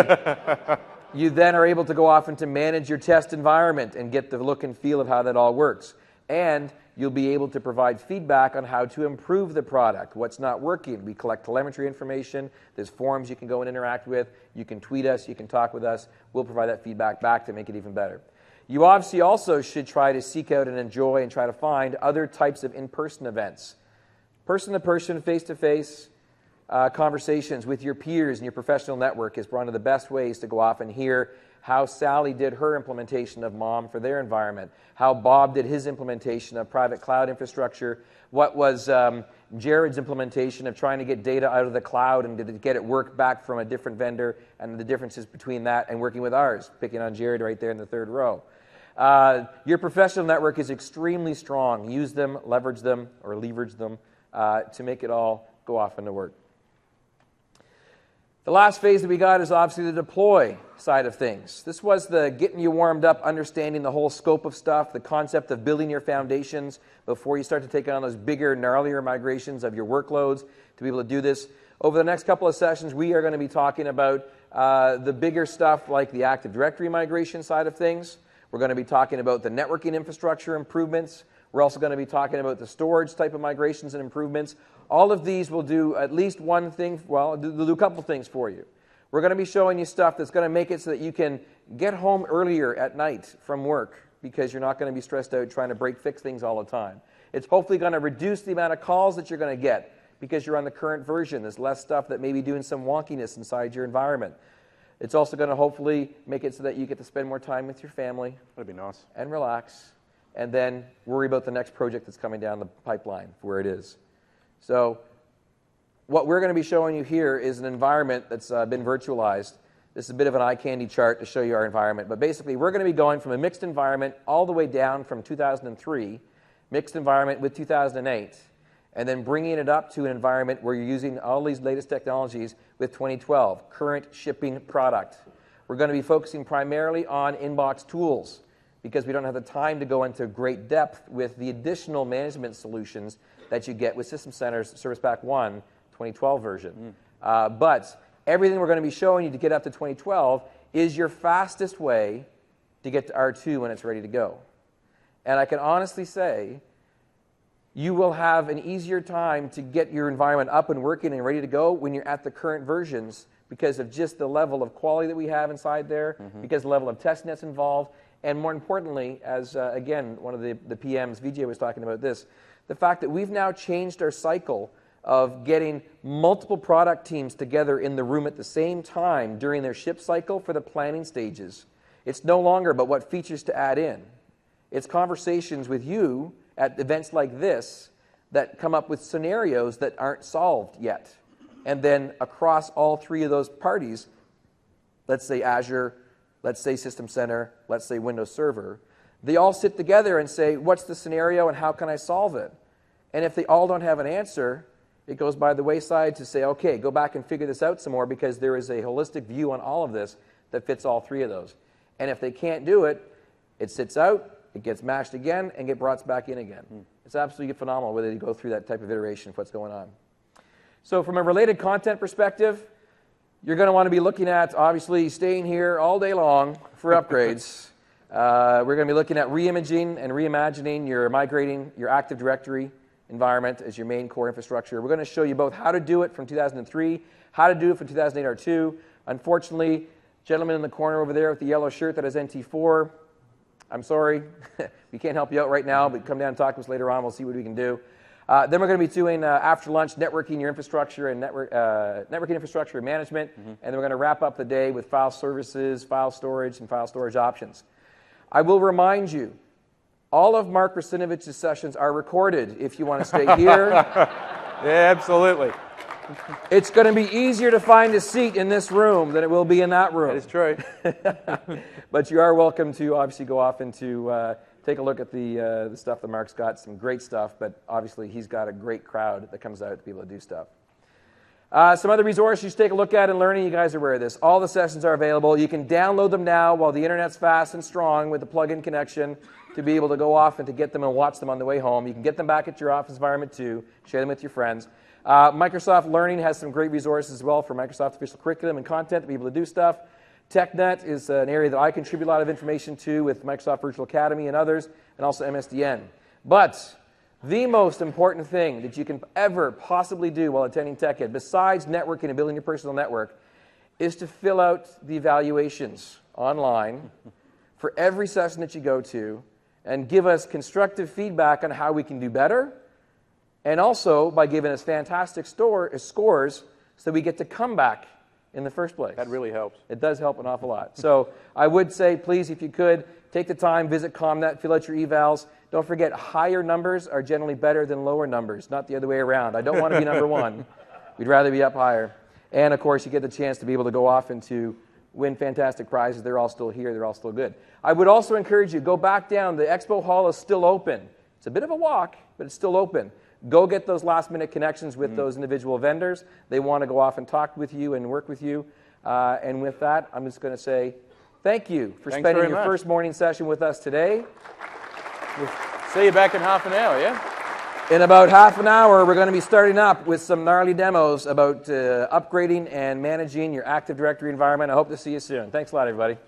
are able to go off and to manage your test environment and get the look and feel of how that all works. And you'll be able to provide feedback on how to improve the product, what's not working. We collect telemetry information. There's forums you can go and interact with. You can tweet us. You can talk with us. We'll provide that feedback back to make it even better. You obviously also should try to seek out and enjoy and try to find other types of in-person events. Person-to-person, face-to-face conversations with your peers and your professional network is one of the best ways to go off and hear how Sally did her implementation of MOM for their environment, how Bob did his implementation of private cloud infrastructure, what was Jared's implementation of trying to get data out of the cloud and to get it work back from a different vendor, and the differences between that and working with ours, picking on Jared right there in the third row. Your professional network is extremely strong. Use them, leverage them, or leverage them to make it all go off into work. The last phase that we got is obviously the deploy side of things. This was the getting you warmed up, understanding the whole scope of stuff, the concept of building your foundations before you start to take on those bigger, gnarlier migrations of your workloads to be able to do this. Over the next couple of sessions, we are going to be talking about the bigger stuff like the Active Directory migration side of things. We're going to be talking about the networking infrastructure improvements. We're also going to be talking about the storage type of migrations and improvements. All of these will do at least one thing, well, they'll do a couple things for you. We're going to be showing you stuff that's going to make it so that you can get home earlier at night from work because you're not going to be stressed out trying to fix things all the time. It's hopefully going to reduce the amount of calls that you're going to get because you're on the current version. There's less stuff that may be doing some wonkiness inside your environment. It's also going to hopefully make it so that you get to spend more time with your family. That'd be nice. And relax, and then worry about the next project that's coming down the pipeline for where it is. So what we're going to be showing you here is an environment that's been virtualized. This is a bit of an eye candy chart to show you our environment. But basically, we're going to be going from a mixed environment all the way down from 2003, mixed environment with 2008, and then bringing it up to an environment where you're using all these latest technologies with 2012, current shipping product. We're going to be focusing primarily on inbox tools because we don't have the time to go into great depth with the additional management solutions that you get with System Center's Service Pack 1 2012 version. But everything we're going to be showing you to get up to 2012 is your fastest way to get to R2 when it's ready to go. And I can honestly say you will have an easier time to get your environment up and working and ready to go when you're at the current versions because of just the level of quality that we have inside there, because the level of testing that's involved, and more importantly, as again, one of the PMs, VJ was talking about this, the fact that we've now changed our cycle of getting multiple product teams together in the room at the same time during their ship cycle for the planning stages. It's no longer about what features to add in. It's conversations with you at events like this that come up with scenarios that aren't solved yet. And then across all three of those parties, let's say Azure, let's say System Center, let's say Windows Server, they all sit together and say, what's the scenario and how can I solve it? And if they all don't have an answer, it goes by the wayside to say, okay, go back and figure this out some more because there is a holistic view on all of this that fits all three of those. And if they can't do it, it sits out, it gets mashed again, and get brought back in again. It's absolutely phenomenal whether you go through that type of iteration of what's going on. So from a related content perspective, you're going to want to be looking at, obviously, staying here all day long for upgrades. We're going to be looking at reimaging and reimagining migrating your Active Directory environment as your main core infrastructure. We're going to show you both how to do it from 2003, how to do it from 2008 R2. Unfortunately, gentleman in the corner over there with the yellow shirt that has NT4, I'm sorry, we can't help you out right now, but come down and talk to us later on. We'll see what we can do. Then we're going to be doing, after lunch, networking your infrastructure and networking infrastructure and management. And then we're going to wrap up the day with file services, file storage, and file storage options. I will remind you, all of Mark Rasinovich's sessions are recorded if you want to stay here. Yeah, absolutely. It's going to be easier to find a seat in this room than it will be in that room. That is true. But you are welcome to obviously go off and to take a look at the stuff that Mark's got. Some great stuff, but obviously he's got a great crowd that comes out to be able to do stuff. Some other resources you should take a look at in learning. You guys are aware of this. All the sessions are available. You can download them now while the internet's fast and strong with the plug-in connection to be able to go off and to get them and watch them on the way home. You can get them back at your office environment too. Share them with your friends. Microsoft Learning has some great resources as well for Microsoft official curriculum and content to be able to do stuff. TechNet is an area that I contribute a lot of information to with Microsoft Virtual Academy and others, and also MSDN. But the most important thing that you can ever possibly do while attending TechEd, besides networking and building your personal network, is to fill out the evaluations online for every session that you go to and give us constructive feedback on how we can do better, and also by giving us fantastic scores so we get to come back in the first place. That really helps. It does help an awful lot. So I would say, please, if you could, take the time, visit ComNet, fill out your evals. Don't forget, higher numbers are generally better than lower numbers, not the other way around. I don't want to be number one. We'd rather be up higher. And, of course, you get the chance to be able to go off and to win fantastic prizes. They're all still here. They're all still good. I would also encourage you, go back down. The expo hall is still open. It's a bit of a walk, but it's still open. Go get those last-minute connections with those individual vendors. They want to go off and talk with you and work with you. And with that, I'm just going to say thank you for spending your first morning session with us today. We'll see you back in half an hour, yeah? In about half an hour, we're going to be starting up with some gnarly demos about upgrading and managing your Active Directory environment. I hope to see you soon. Thanks a lot, everybody.